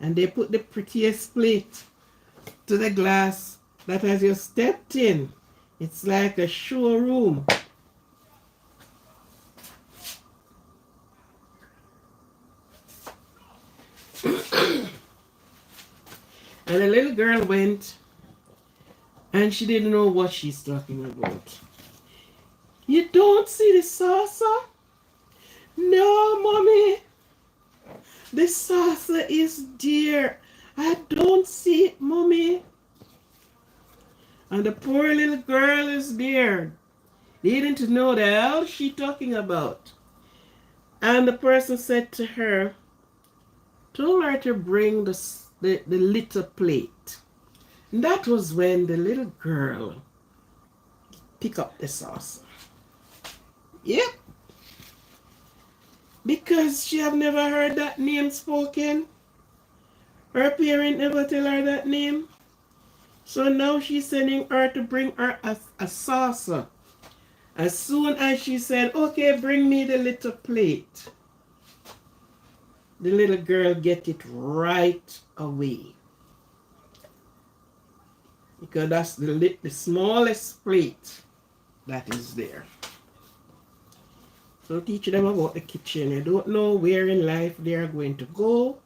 And they put the prettiest plate to the glass that as you stepped in, it's like a showroom. And the little girl went and she didn't know what she's talking about. You don't see the saucer? No, mommy. The saucer is there. I don't see it, mommy. And the poor little girl is there. Needing to know the hell she talking about. And the person said to her, told her to bring the little plate. And that was when the little girl picked up the saucer. Yep. Because she have never heard that name spoken. Her parent never tell her that name. So now she's sending her to bring her a saucer. As soon as she said, okay, bring me the little plate, the little girl get it right away. Because that's the smallest plate that is there. So teach them about the kitchen. You don't know where in life they are going to go.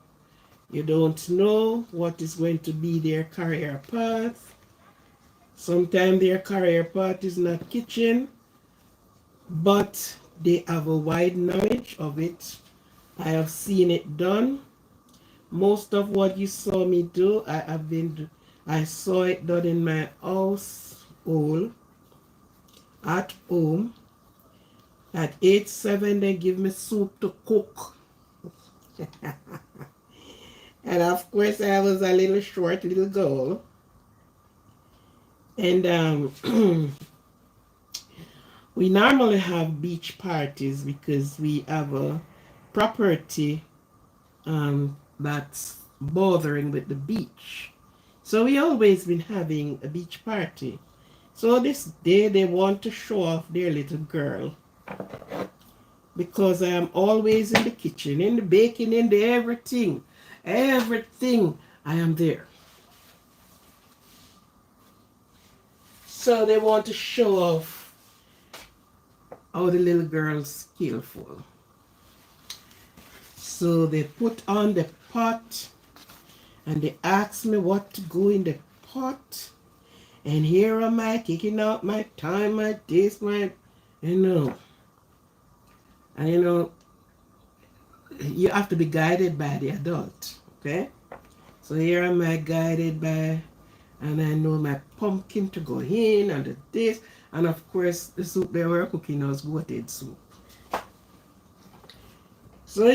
You don't know what is going to be their career path. Sometimes their career path is not kitchen, but they have a wide knowledge of it. I have seen it done. Most of what you saw me do, I saw it done in my household, at home. At age 7, they give me soup to cook. And of course, I was a little short little girl. And we normally have beach parties because we have a property that's bordering with the beach. So we always been having a beach party. So this day they want to show off their little girl. Because I am always in the kitchen, in the baking, in the everything. Everything, I am there. So they want to show off how the little girl's skillful. So they put on the pot and they ask me what to go in the pot. And here am I kicking out my time, my this, my, And you have to be guided by the adult, okay? So here am I guided by, and I know my pumpkin to go in, and this, and of course the soup they were cooking was goated soup. So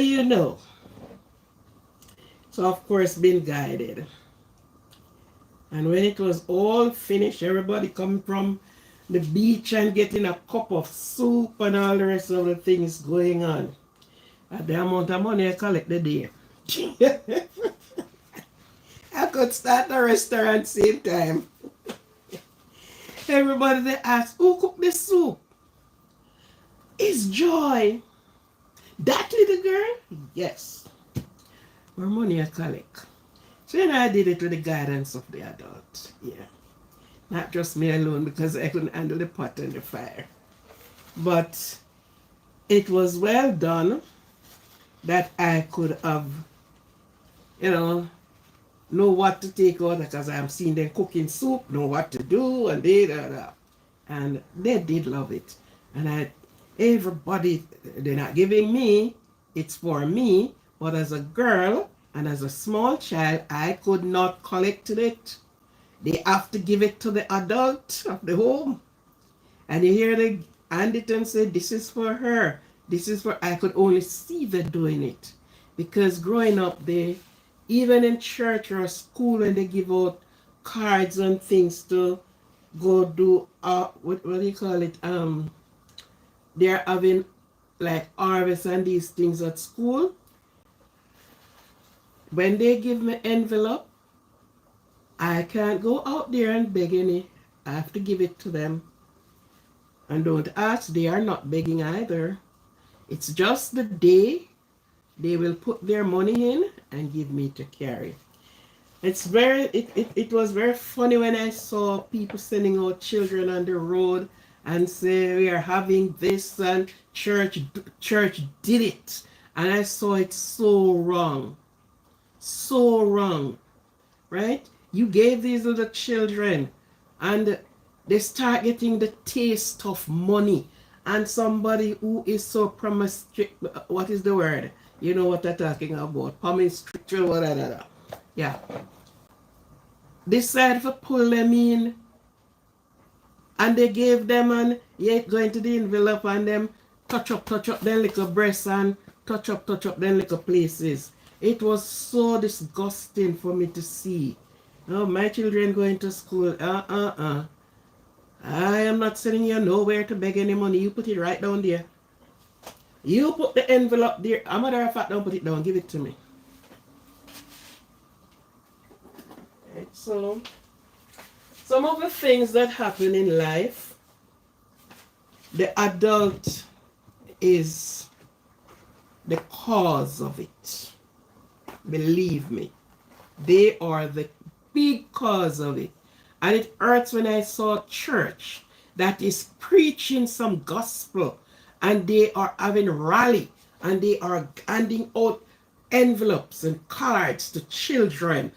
So of course been guided. And when it was all finished, everybody coming from the beach and getting a cup of soup and all the rest of the things going on. At the amount of money I collect the day. I could start a restaurant same time. Everybody they ask, who cooked the soup? It's Joy. That little girl? Yes. More money I collect. So I did it with the guidance of the adult. Yeah. Not just me alone because I couldn't handle the pot and the fire. But it was well done that I could have, know what to take out because I'm seeing them cooking soup, know what to do, and and they did love it. And everybody, they're not giving me, it's for me, but as a girl and as a small child, I could not collect it. They have to give it to the adult of the home. And you hear the hand it and say, this is for her. This is for, I could only see them doing it. Because growing up, they, even in church or school, when they give out cards and things to go do, what do you call it? They're having like harvest and these things at school. When they give me envelope, I can't go out there and beg any. I have to give it to them. And don't ask, they are not begging either. It's just the day they will put their money in and give me to carry. It was very funny when I saw people sending out children on the road and say we are having this and church did it. And I saw it so wrong. So wrong. Right? You gave these little children and they start getting the taste of money. And somebody who is so promiscuous, what is the word? You know what I'm talking about. Promiscuous, whatever. Yeah. Decide to pull them in. And they gave them and yet going to the envelope and them touch up them little breasts and touch up them little places. It was so disgusting for me to see. Oh, my children going to school. I am not sending you nowhere to beg any money. You put it right down there. You put the envelope there. A matter of fact, don't put it down. Give it to me. Right, so, some of the things that happen in life, the adult is the cause of it. Believe me. They are the big cause of it. And it hurts when I saw church that is preaching some gospel and they are having rally and they are handing out envelopes and cards to children,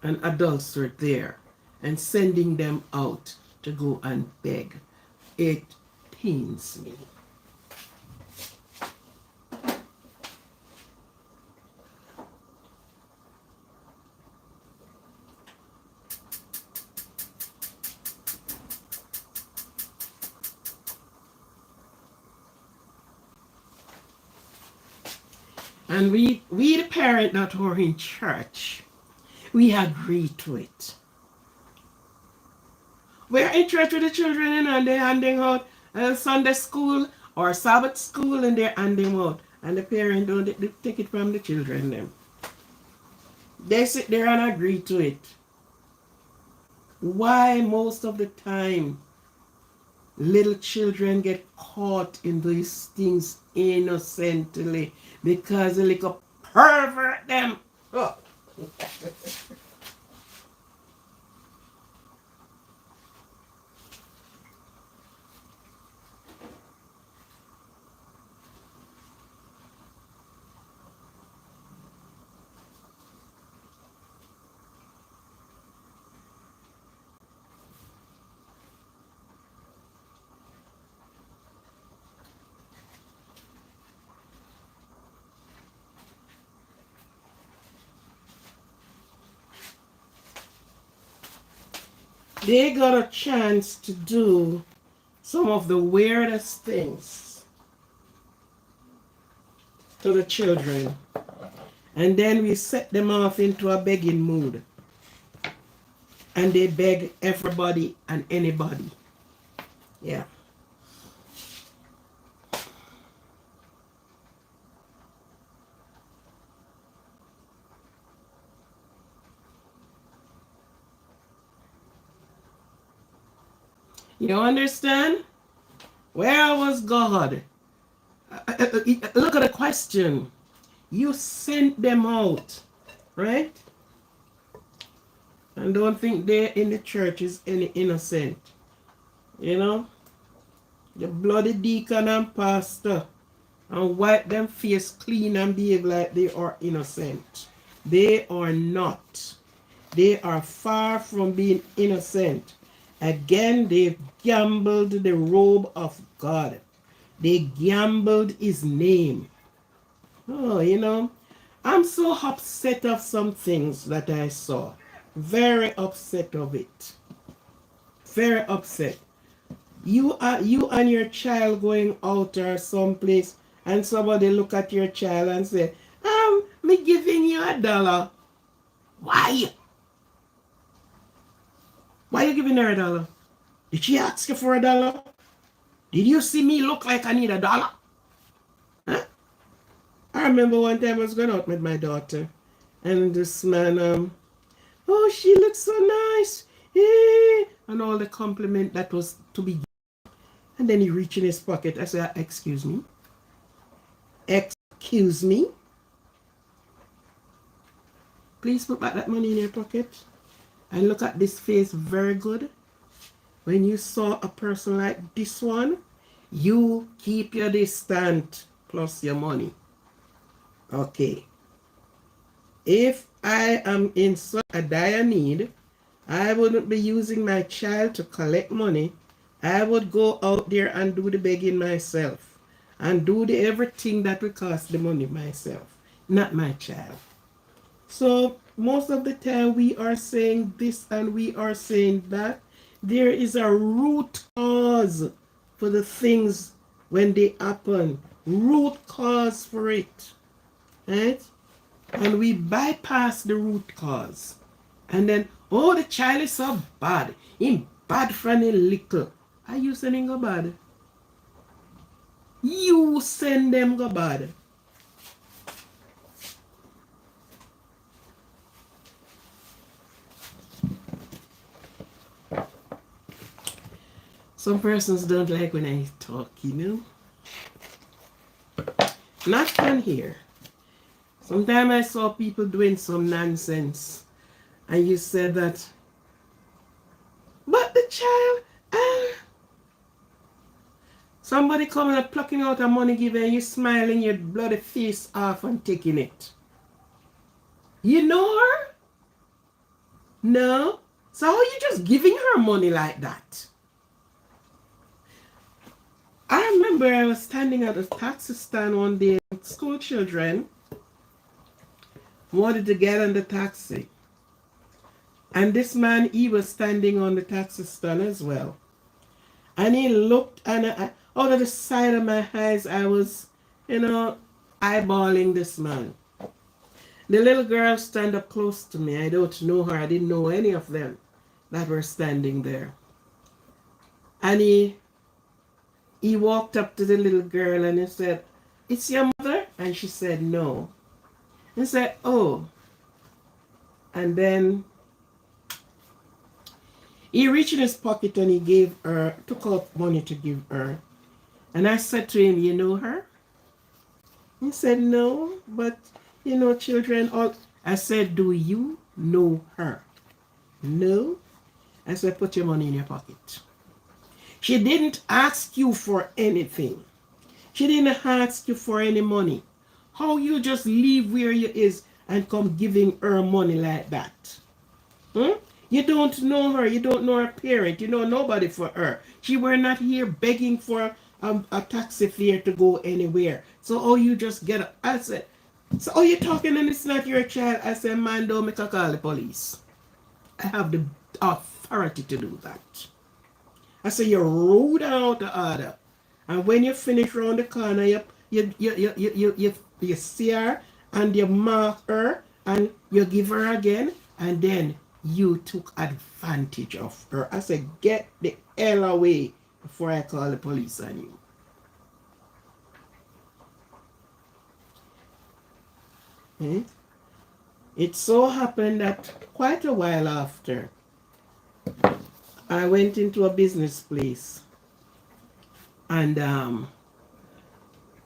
and adults are there and sending them out to go and beg. It pains me. And we the parent that were in church, we agree to it. We're in church with the children and they're handing out Sunday school or Sabbath school and they're handing out. And the parent don't take it from the children then. They sit there and agree to it. Why most of the time little children get caught in these things innocently? Because they little pervert them. Oh. They got a chance to do some of the weirdest things to the children. And then we set them off into a begging mood. And they beg everybody and anybody. Yeah. You understand? Where was God? Look at the question. You sent them out, right? And don't think they in the church is any innocent. You know? The bloody deacon and pastor and wipe them face clean and behave like they are innocent. They are not. They are far from being innocent. Again, they've gambled the robe of God. They gambled his name. Oh, you know, I'm so upset of some things that I saw. Very upset of it. Very upset. You and your child going out or someplace, and somebody look at your child and say, me giving you $1. Why? Why you giving her $1? Did she ask you for $1? Did you see me look like I need $1? Huh? I remember one time I was going out with my daughter, and this man, oh, she looks so nice, and all the compliment that was to be. And then he reached in his pocket. I said, excuse me? Excuse me? Please put back that money in your pocket and look at this face very good. When you saw a person like this one, you keep your distance plus your money. Okay. If I am in such a dire need, I wouldn't be using my child to collect money. I would go out there and do the begging myself and do the everything that will cost the money myself, not my child. So most of the time we are saying this and we are saying that. There is a root cause for the things when they happen. Root cause for it. Right? And we bypass the root cause. And then, oh, the child is so bad. He's bad from a little. Are you sending go bad? You send them go bad. Some persons don't like when I talk, you know. Not on here. Sometimes I saw people doing some nonsense. And you said that, but the child, somebody coming and plucking out a money giver and you smiling your bloody face off and taking it. You know her? No? So how are you just giving her money like that? I remember I was standing at a taxi stand one day. School children wanted to get on the taxi. And this man, he was standing on the taxi stand as well. And he looked, and out of the side of my eyes, I was, eyeballing this man. The little girl stand up close to me. I don't know her. I didn't know any of them that were standing there. And he walked up to the little girl and he said, "It's your mother?" And she said, "No." He said, "Oh." And then he reached in his pocket and he took out money to give her. And I said to him, "You know her?" He said, "No, but children all." I said, "Do you know her?" "No." I said, "Put your money in your pocket." She didn't ask you for anything. She didn't ask you for any money. How you just leave where you is and come giving her money like that? You don't know her. You don't know her parent. You know nobody for her. She were not here begging for a taxi fare to go anywhere. So oh, you just get up. I said, so oh, you talking and it's not your child. I said, "Man, don't make a call the police. I have the authority to do that." I said, "You rode out the order. And when you finish round the corner, you see her and you mark her and you give her again, and then you took advantage of her." I said, "Get the hell away before I call the police on you." It so happened that quite a while after, I went into a business place and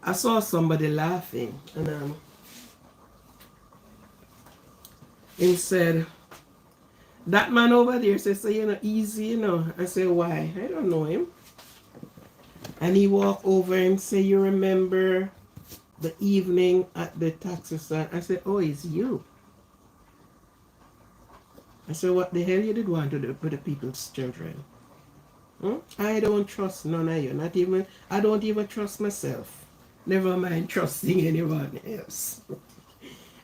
I saw somebody laughing, and he said, "That man over there," says, "So easy, I said, "Why?" "I don't know him." And he walked over and said, "You remember the evening at the taxi stand?" I said, "Oh, it's you." I said, "What the hell you did want to do with the people's children?" "I don't trust none of you. I don't even trust myself. Never mind trusting anyone else."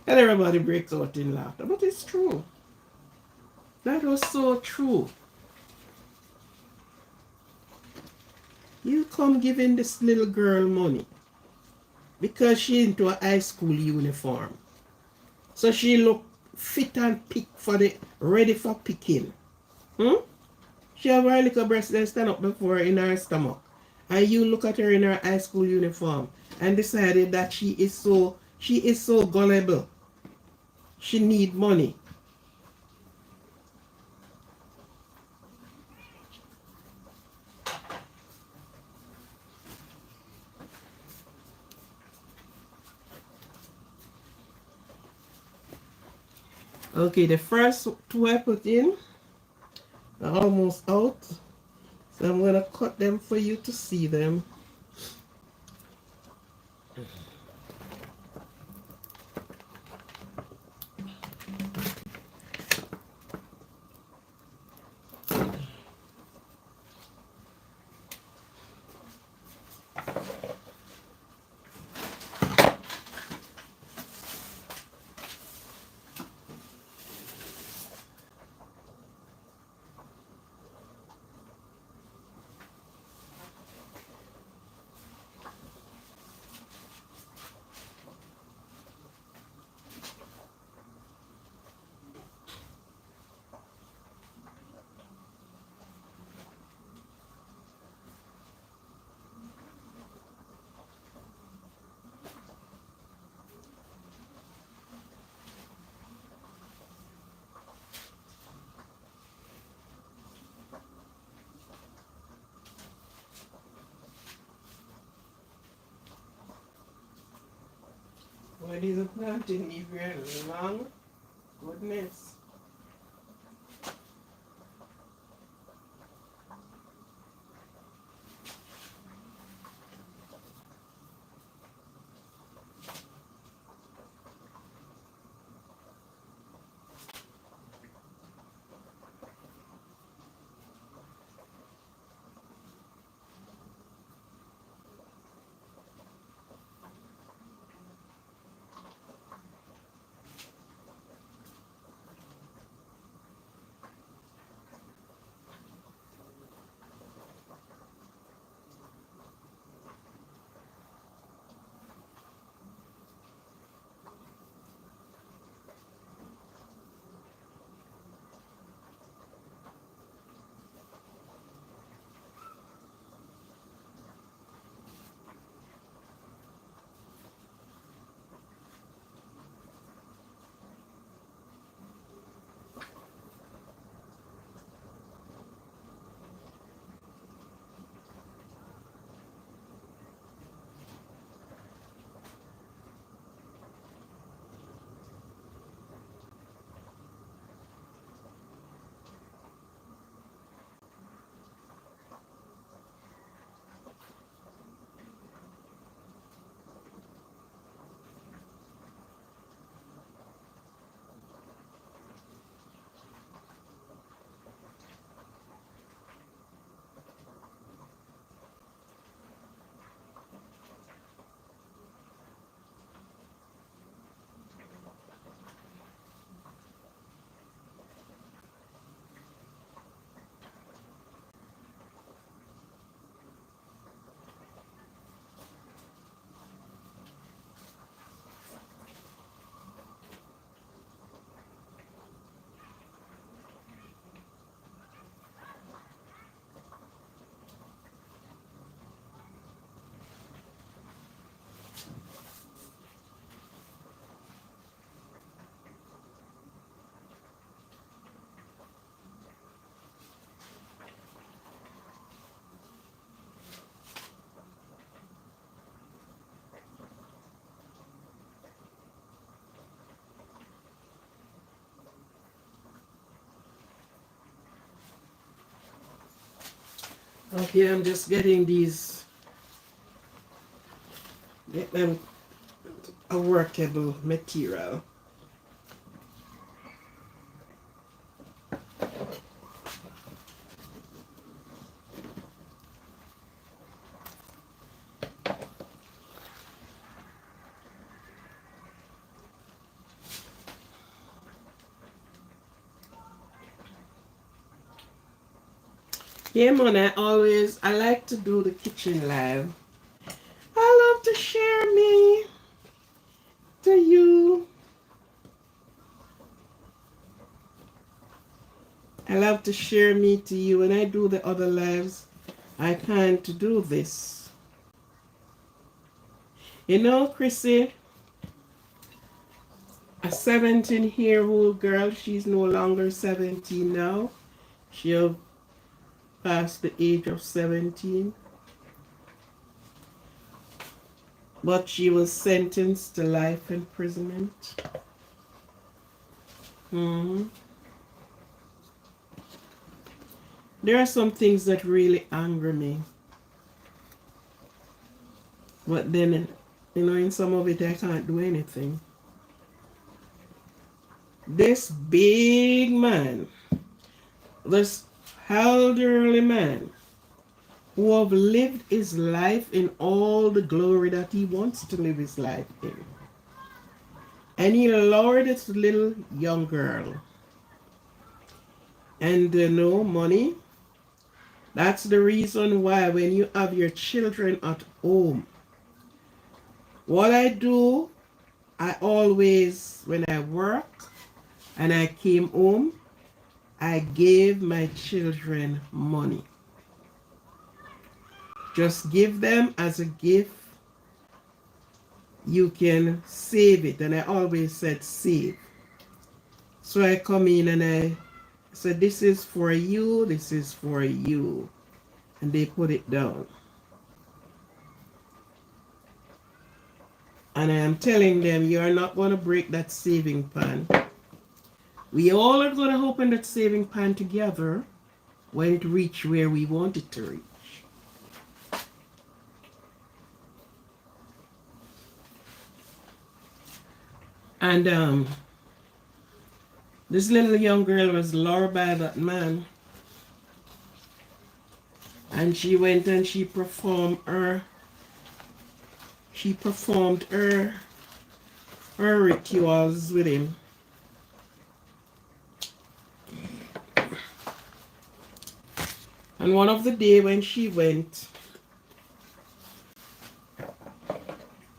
And everybody breaks out in laughter. But it's true. That was so true. You come giving this little girl money because she into a high school uniform. So she look fit and pick for the ready for picking. Hmm? She have her little breast that stand up before her in her stomach. And you look at her in her high school uniform and decided that she is so gullible. She need money. Okay, the first two I put in are almost out. So I'm gonna cut them for you to see them. Why these are planting even long? Goodness. Okay, I'm just getting these, get them a workable material. Yeah, man, I like to do the kitchen live. I love to share me to you. I love to share me to you. When I do the other lives, I can't do this. You know, Chrissy, a 17-year-old girl, she's no longer 17 now. She'll pass the age of 17. But she was sentenced to life imprisonment. Hmm. There are some things that really anger me. But then, in some of it, I can't do anything. This big man, this elderly man, who have lived his life in all the glory that he wants to live his life in. And he lured this little young girl. And no money. That's the reason why when you have your children at home, what I do, I always, when I work and I came home, I gave my children money. Just give them as a gift. You can save it. And I always said save. So I come in and I said, this is for you, this is for you. And they put it down. And I am telling them, you are not going to break that saving pan. We all are going to open that saving pan together when it reach where we want it to reach. And this little young girl was lured by that man. And she went and she performed her rituals with him. And one of the day when she went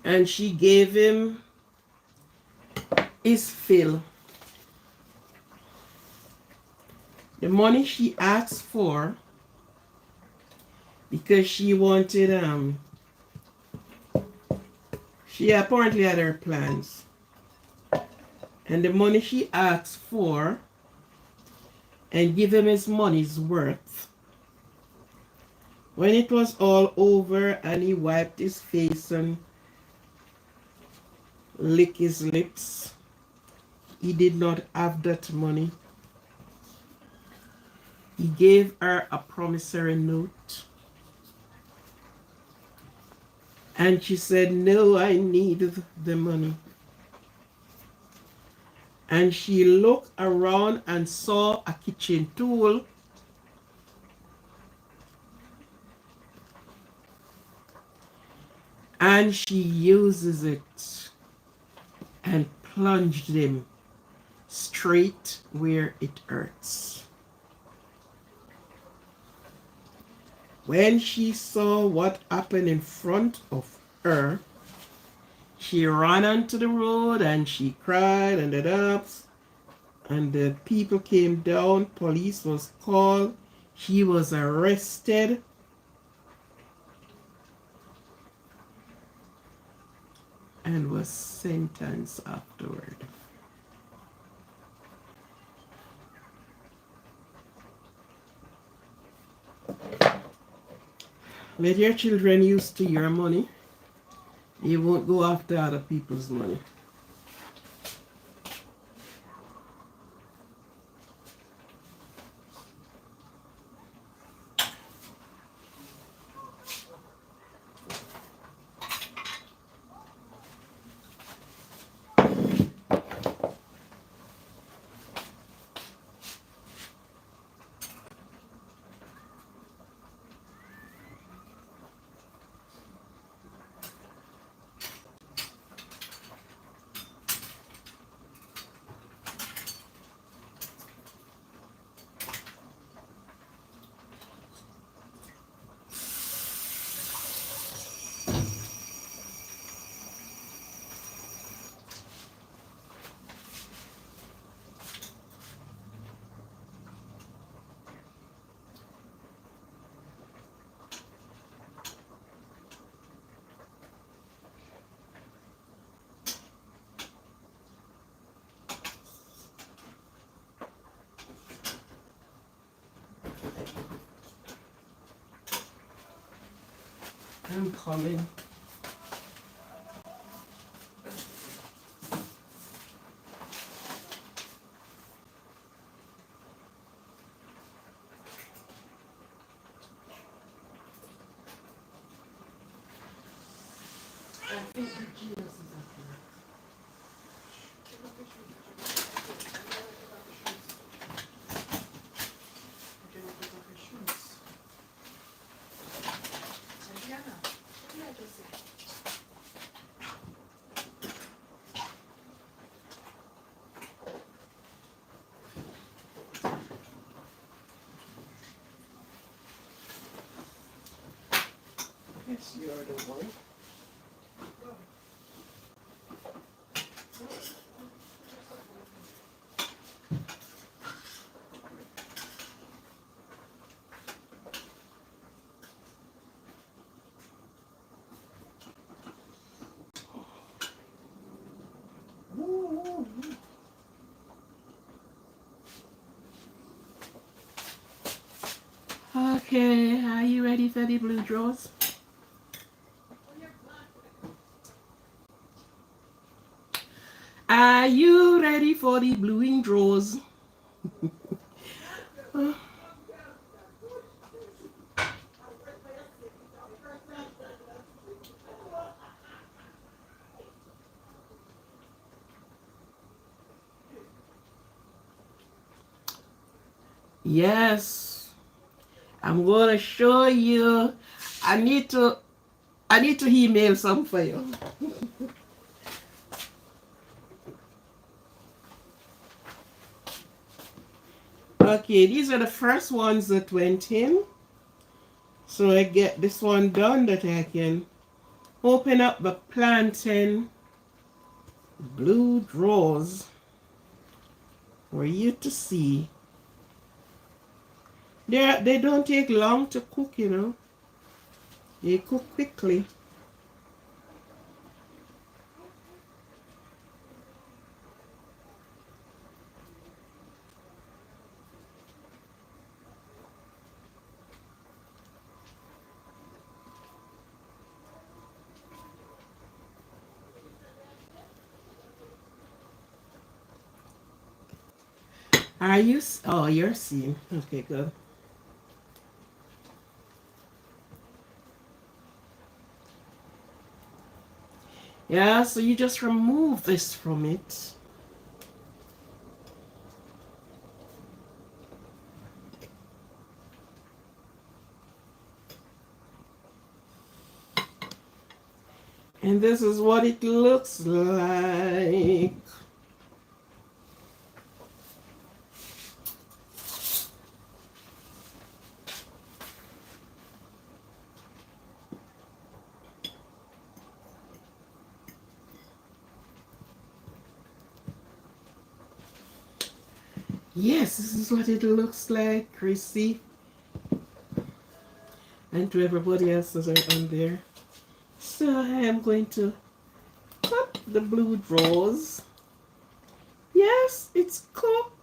and she gave him his fill, the money she asked for, because she wanted, she apparently had her plans. And the money she asked for and give him his money's worth. When it was all over and he wiped his face and licked his lips, he did not have that money. He gave her a promissory note. And she said, no, I need the money. And she looked around and saw a kitchen tool. And she uses it and plunged him straight where it hurts. When she saw what happened in front of her, she ran onto the road and she cried and the people came down, police was called, she was arrested. And was sentenced afterward. Let your children use to your money. You won't go after other people's money. I'm coming. I think the Jesus is up here. Yes, you're the one. Okay, are you ready for the blue drawers? Are you ready for the bluing drawers? Yes, I'm gonna show you. I need to email some for you. Okay, these are the first ones that went in. So I get this one done that I can open up the plantain blue drawers for you to see. They don't take long to cook, you know. They cook quickly. Are you? Oh, you're seeing. Okay, good. Yeah, so you just remove this from it. And this is what it looks like. Yes, this is what it looks like, Chrissy. And to everybody else that are on there. So I am going to cut the blue drawers. Yes, it's cooked.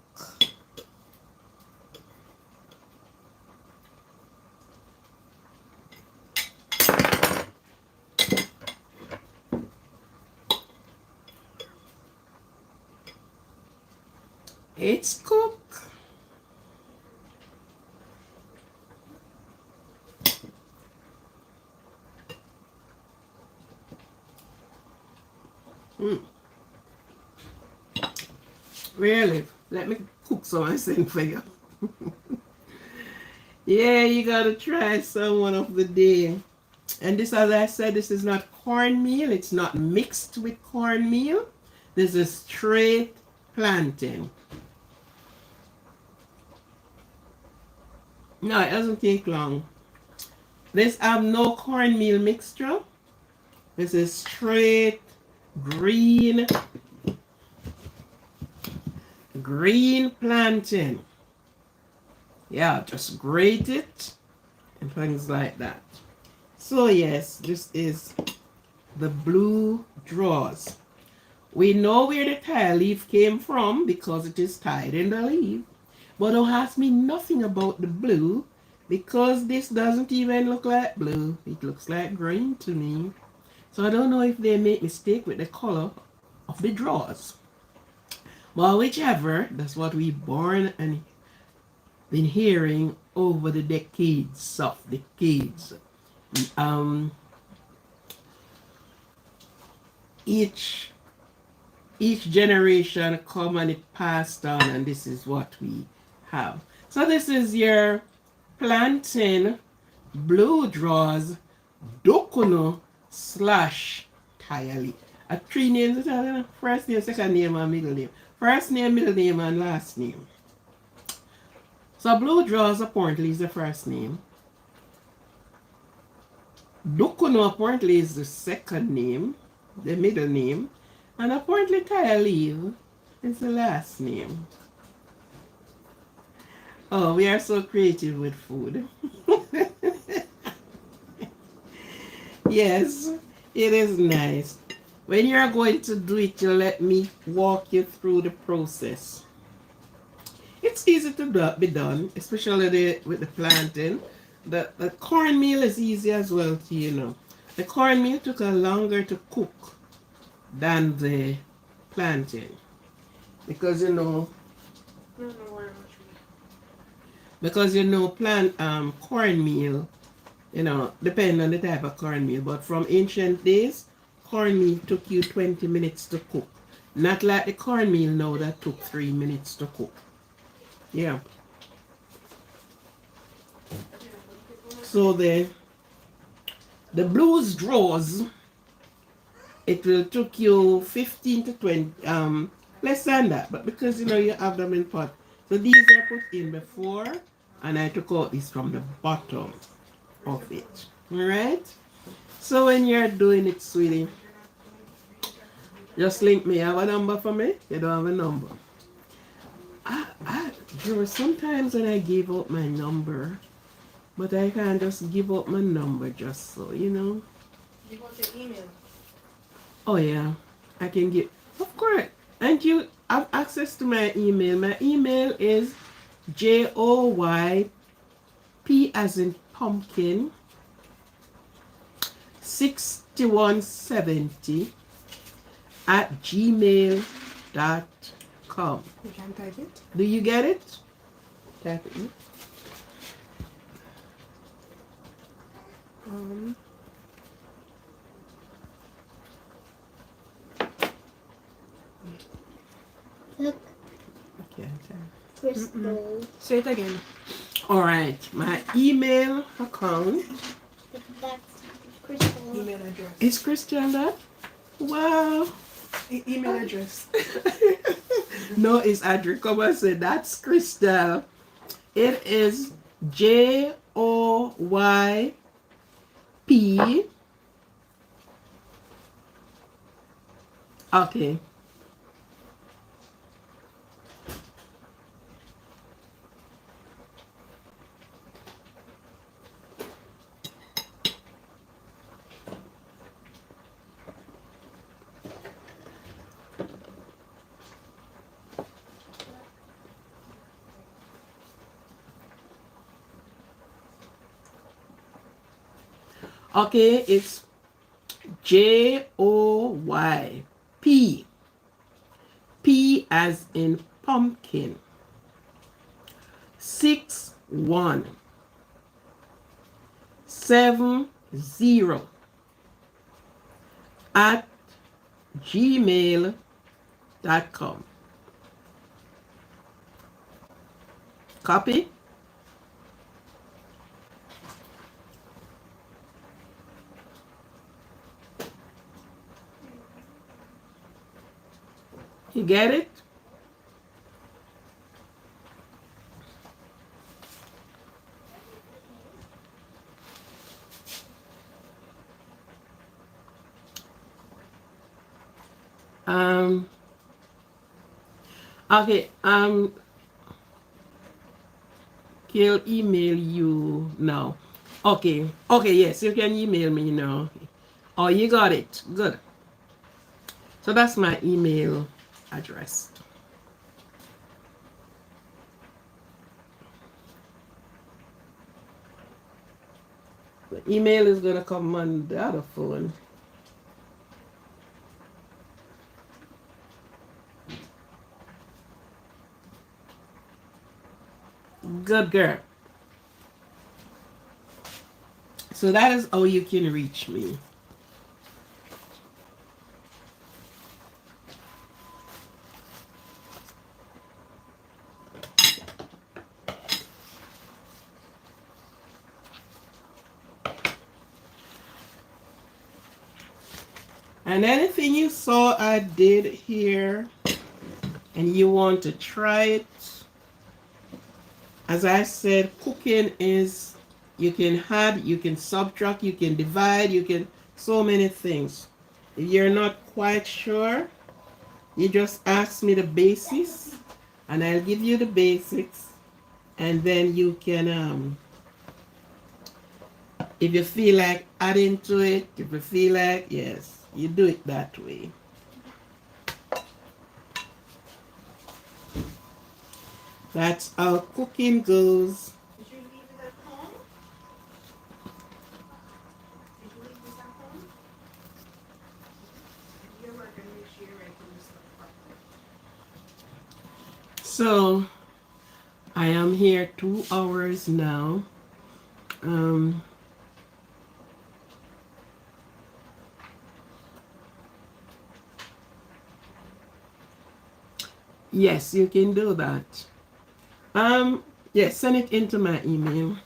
It's cooked. Really? Let me cook some and send for you. Yeah, you gotta try some one of the day. And this, as I said, this is not cornmeal. It's not mixed with cornmeal. This is straight plantain. No, it doesn't take long. This have no cornmeal mixture. This is straight green plantain. Yeah, just grate it and things like that. So yes, this is the blue drawers. We know where the tie leaf came from because it is tied in the leaf. But don't ask me nothing about the blue because this doesn't even look like blue, it looks like green to me. So I don't know if they make mistake with the color of the drawers. Well, whichever, that's what we born and been hearing over the decades. Um, each generation come and it passed on, and this is what we have. So this is your plantain blue drawers dokuno slash TIEA. Three names: first name, second name, and middle name. First name, middle name, and last name. So blue drawers apparently is the first name. Dokuno apparently is the second name, the middle name, and apparently TIEA is the last name. Oh, we are so creative with food. Yes, it is nice. When you are going to do it, you let me walk you through the process. It's easy to be done, especially with the plantain. The cornmeal is easy as well to, you know. The cornmeal took a longer to cook than the plantain. Because, you know, cornmeal, you know, depending on the type of cornmeal. But from ancient days, cornmeal took you 20 minutes to cook. Not like the cornmeal now that took 3 minutes to cook. Yeah. So the blues drawers, it will took you 15 to 20, less than that, but because you know you have them in pot. So these are put in before, and I took out this from the bottom of it. Alright? So when you're doing it, sweetie, just link me. You have a number for me? You don't have a number. There were sometimes when I gave out my number, but I can't just give out my number just so, you know. You want your email? Oh yeah, I can give. Of course. And you have access to my email. My email is JOYP as in pumpkin 6170 at gmail.com. You can type it. Do you get it? Type it. Look, Okay. crystal. Say it again. All right. My email account That's crystal. Email address. is Christian that? Wow. Email address. No, it's Adric. Come and say that's Crystal. It is JOYP. Okay. Okay, it's JOYP. P as in pumpkin. 6170 at gmail.com. Copy? You get it? Okay, he'll email you now. Okay, yes, you can email me now. Oh, you got it. Good. So that's my email address. The email is gonna come on the other phone. Good girl. So that is how you can reach me. And anything you saw I did here and you want to try it, as I said, cooking is, you can add, you can subtract, you can divide, you can, so many things. If you're not quite sure, you just ask me the basics and I'll give you the basics, and then you can, if you feel like adding to it, if you feel like, yes, you do it that way. That's how cooking goes. Did you leave it at home? Did you leave this at home? You're working, make sure you're writing this stuff properly. So I am here 2 hours now. Yes, you can do that. Yes, send it into my email. What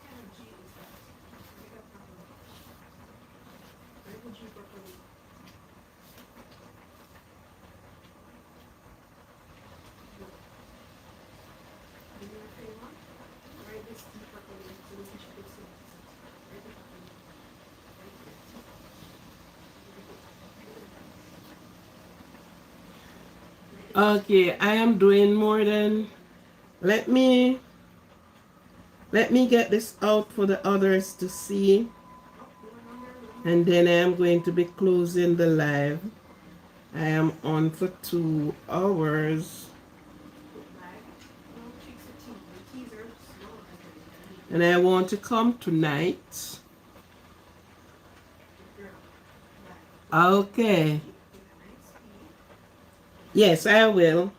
kind of G is that? Write that properly. Write the G properly. Do me a favor. Write this T properly so we can check it soon. Write it properly. Write it. Okay, I am doing more than, let me get this out for the others to see, and then I am going to be closing the live. I am on for 2 hours, and I want to come tonight. Okay. Yes, I will.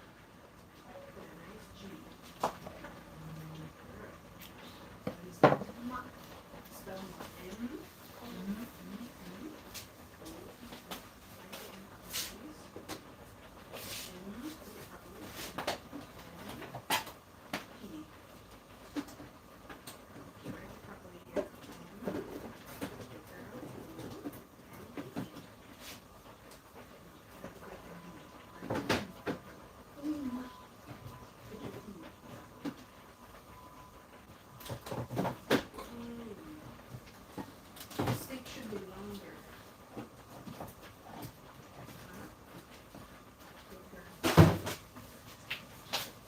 Stick should be longer.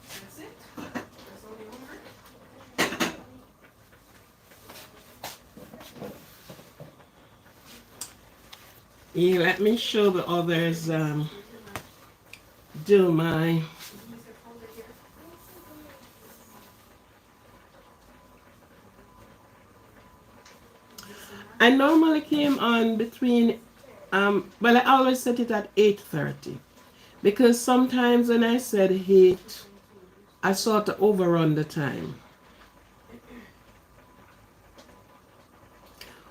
That's it? That's all your homework? Yeah, let me show the others do my. I normally came on between, well, I always set it at 8:30, because sometimes when I said 8, I sort of overrun the time.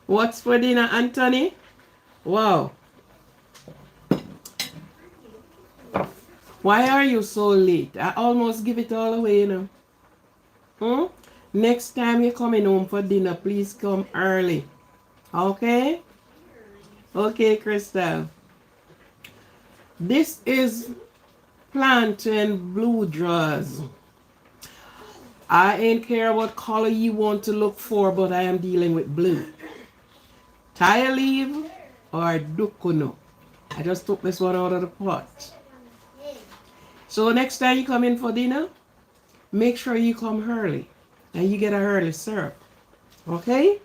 What's for dinner, Anthony? Wow. Why are you so late? I almost give it all away, you know. Next time you're coming home for dinner, please come early. Okay? Okay, Crystal. This is plantain blue draws. I ain't care what color you want to look for, but I am dealing with blue. TIEA leaf or dukuno. I just took this one out of the pot. So next time you come in for dinner, make sure you come early and you get an early syrup. Okay?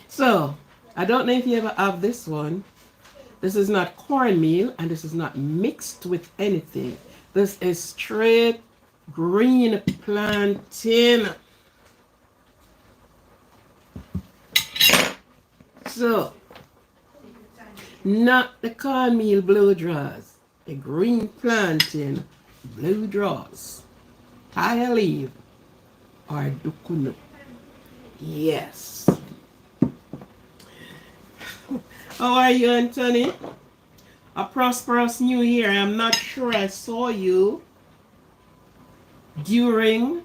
So, I don't know if you ever have this one. This is not cornmeal and this is not mixed with anything. This is straight green plantain. So, Take your time. not the cornmeal blow draws, the green plantain blow draws, tire leaf, or dukunu. Yes. How are you, Anthony? A prosperous new year. I'm not sure I saw you during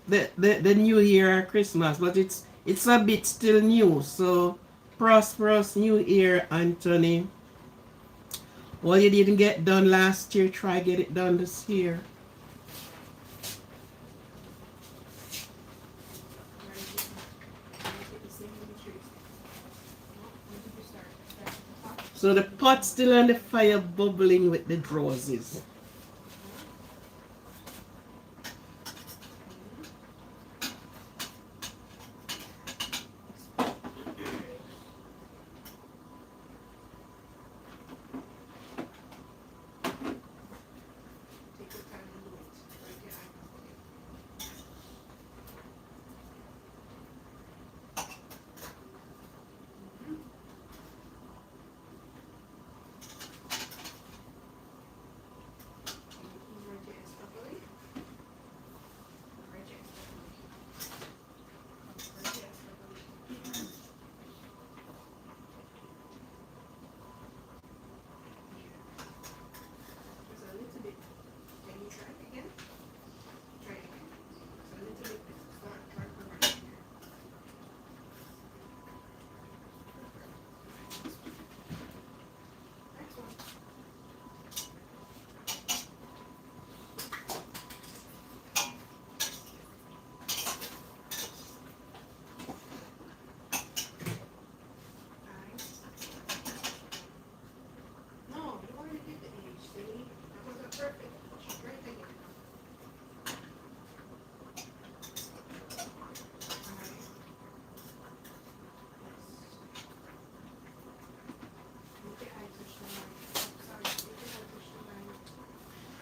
the new year or Christmas, but it's a bit still new. So prosperous new year, Anthony. What you didn't get done last year, try get it done this year. So the pot still on the fire bubbling with the roses.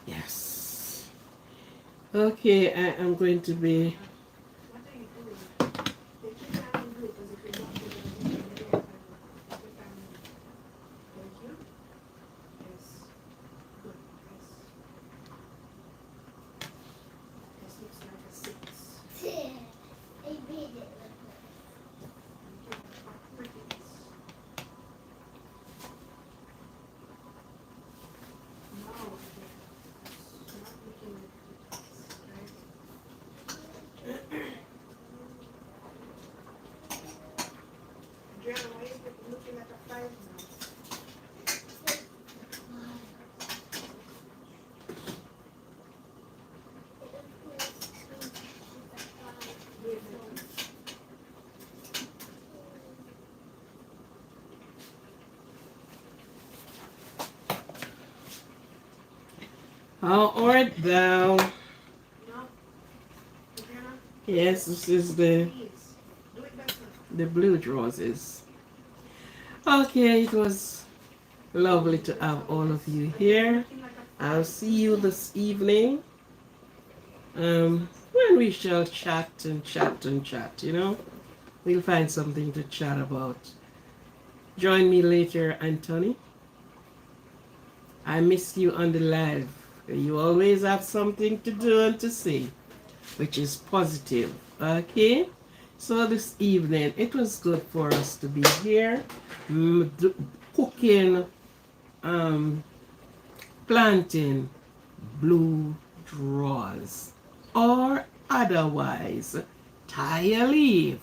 Yes. Okay, I am going to be. I made it. How art thou? Yes, this is the blue roses. Okay, it was lovely to have all of you here. I'll see you this evening. When we shall chat and chat and chat, you know? We'll find something to chat about. Join me later, Anthony. I miss you on the live. You always have something to do and to say, which is positive. Okay? So this evening, it was good for us to be here, cooking, planting blue drawers, or otherwise, tie a leaf.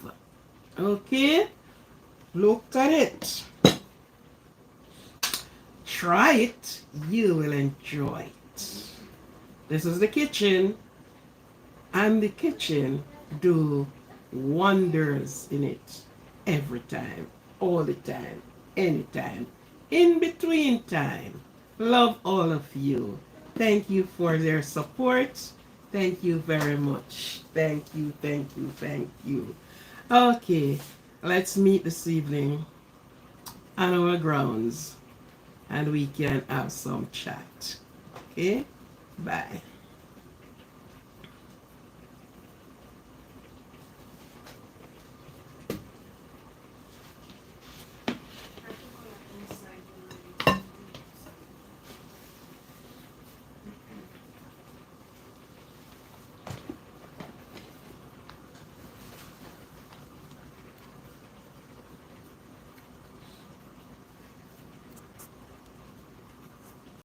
Okay? Look at it. Try it. You will enjoy it. This is the kitchen, and the kitchen do wonders in it every time, all the time, anytime, in between time. Love all of you. Thank you for their support. Thank you very much. Thank you, thank you, thank you. Okay, let's meet this evening on our grounds and we can have some chat. Okay? Bye.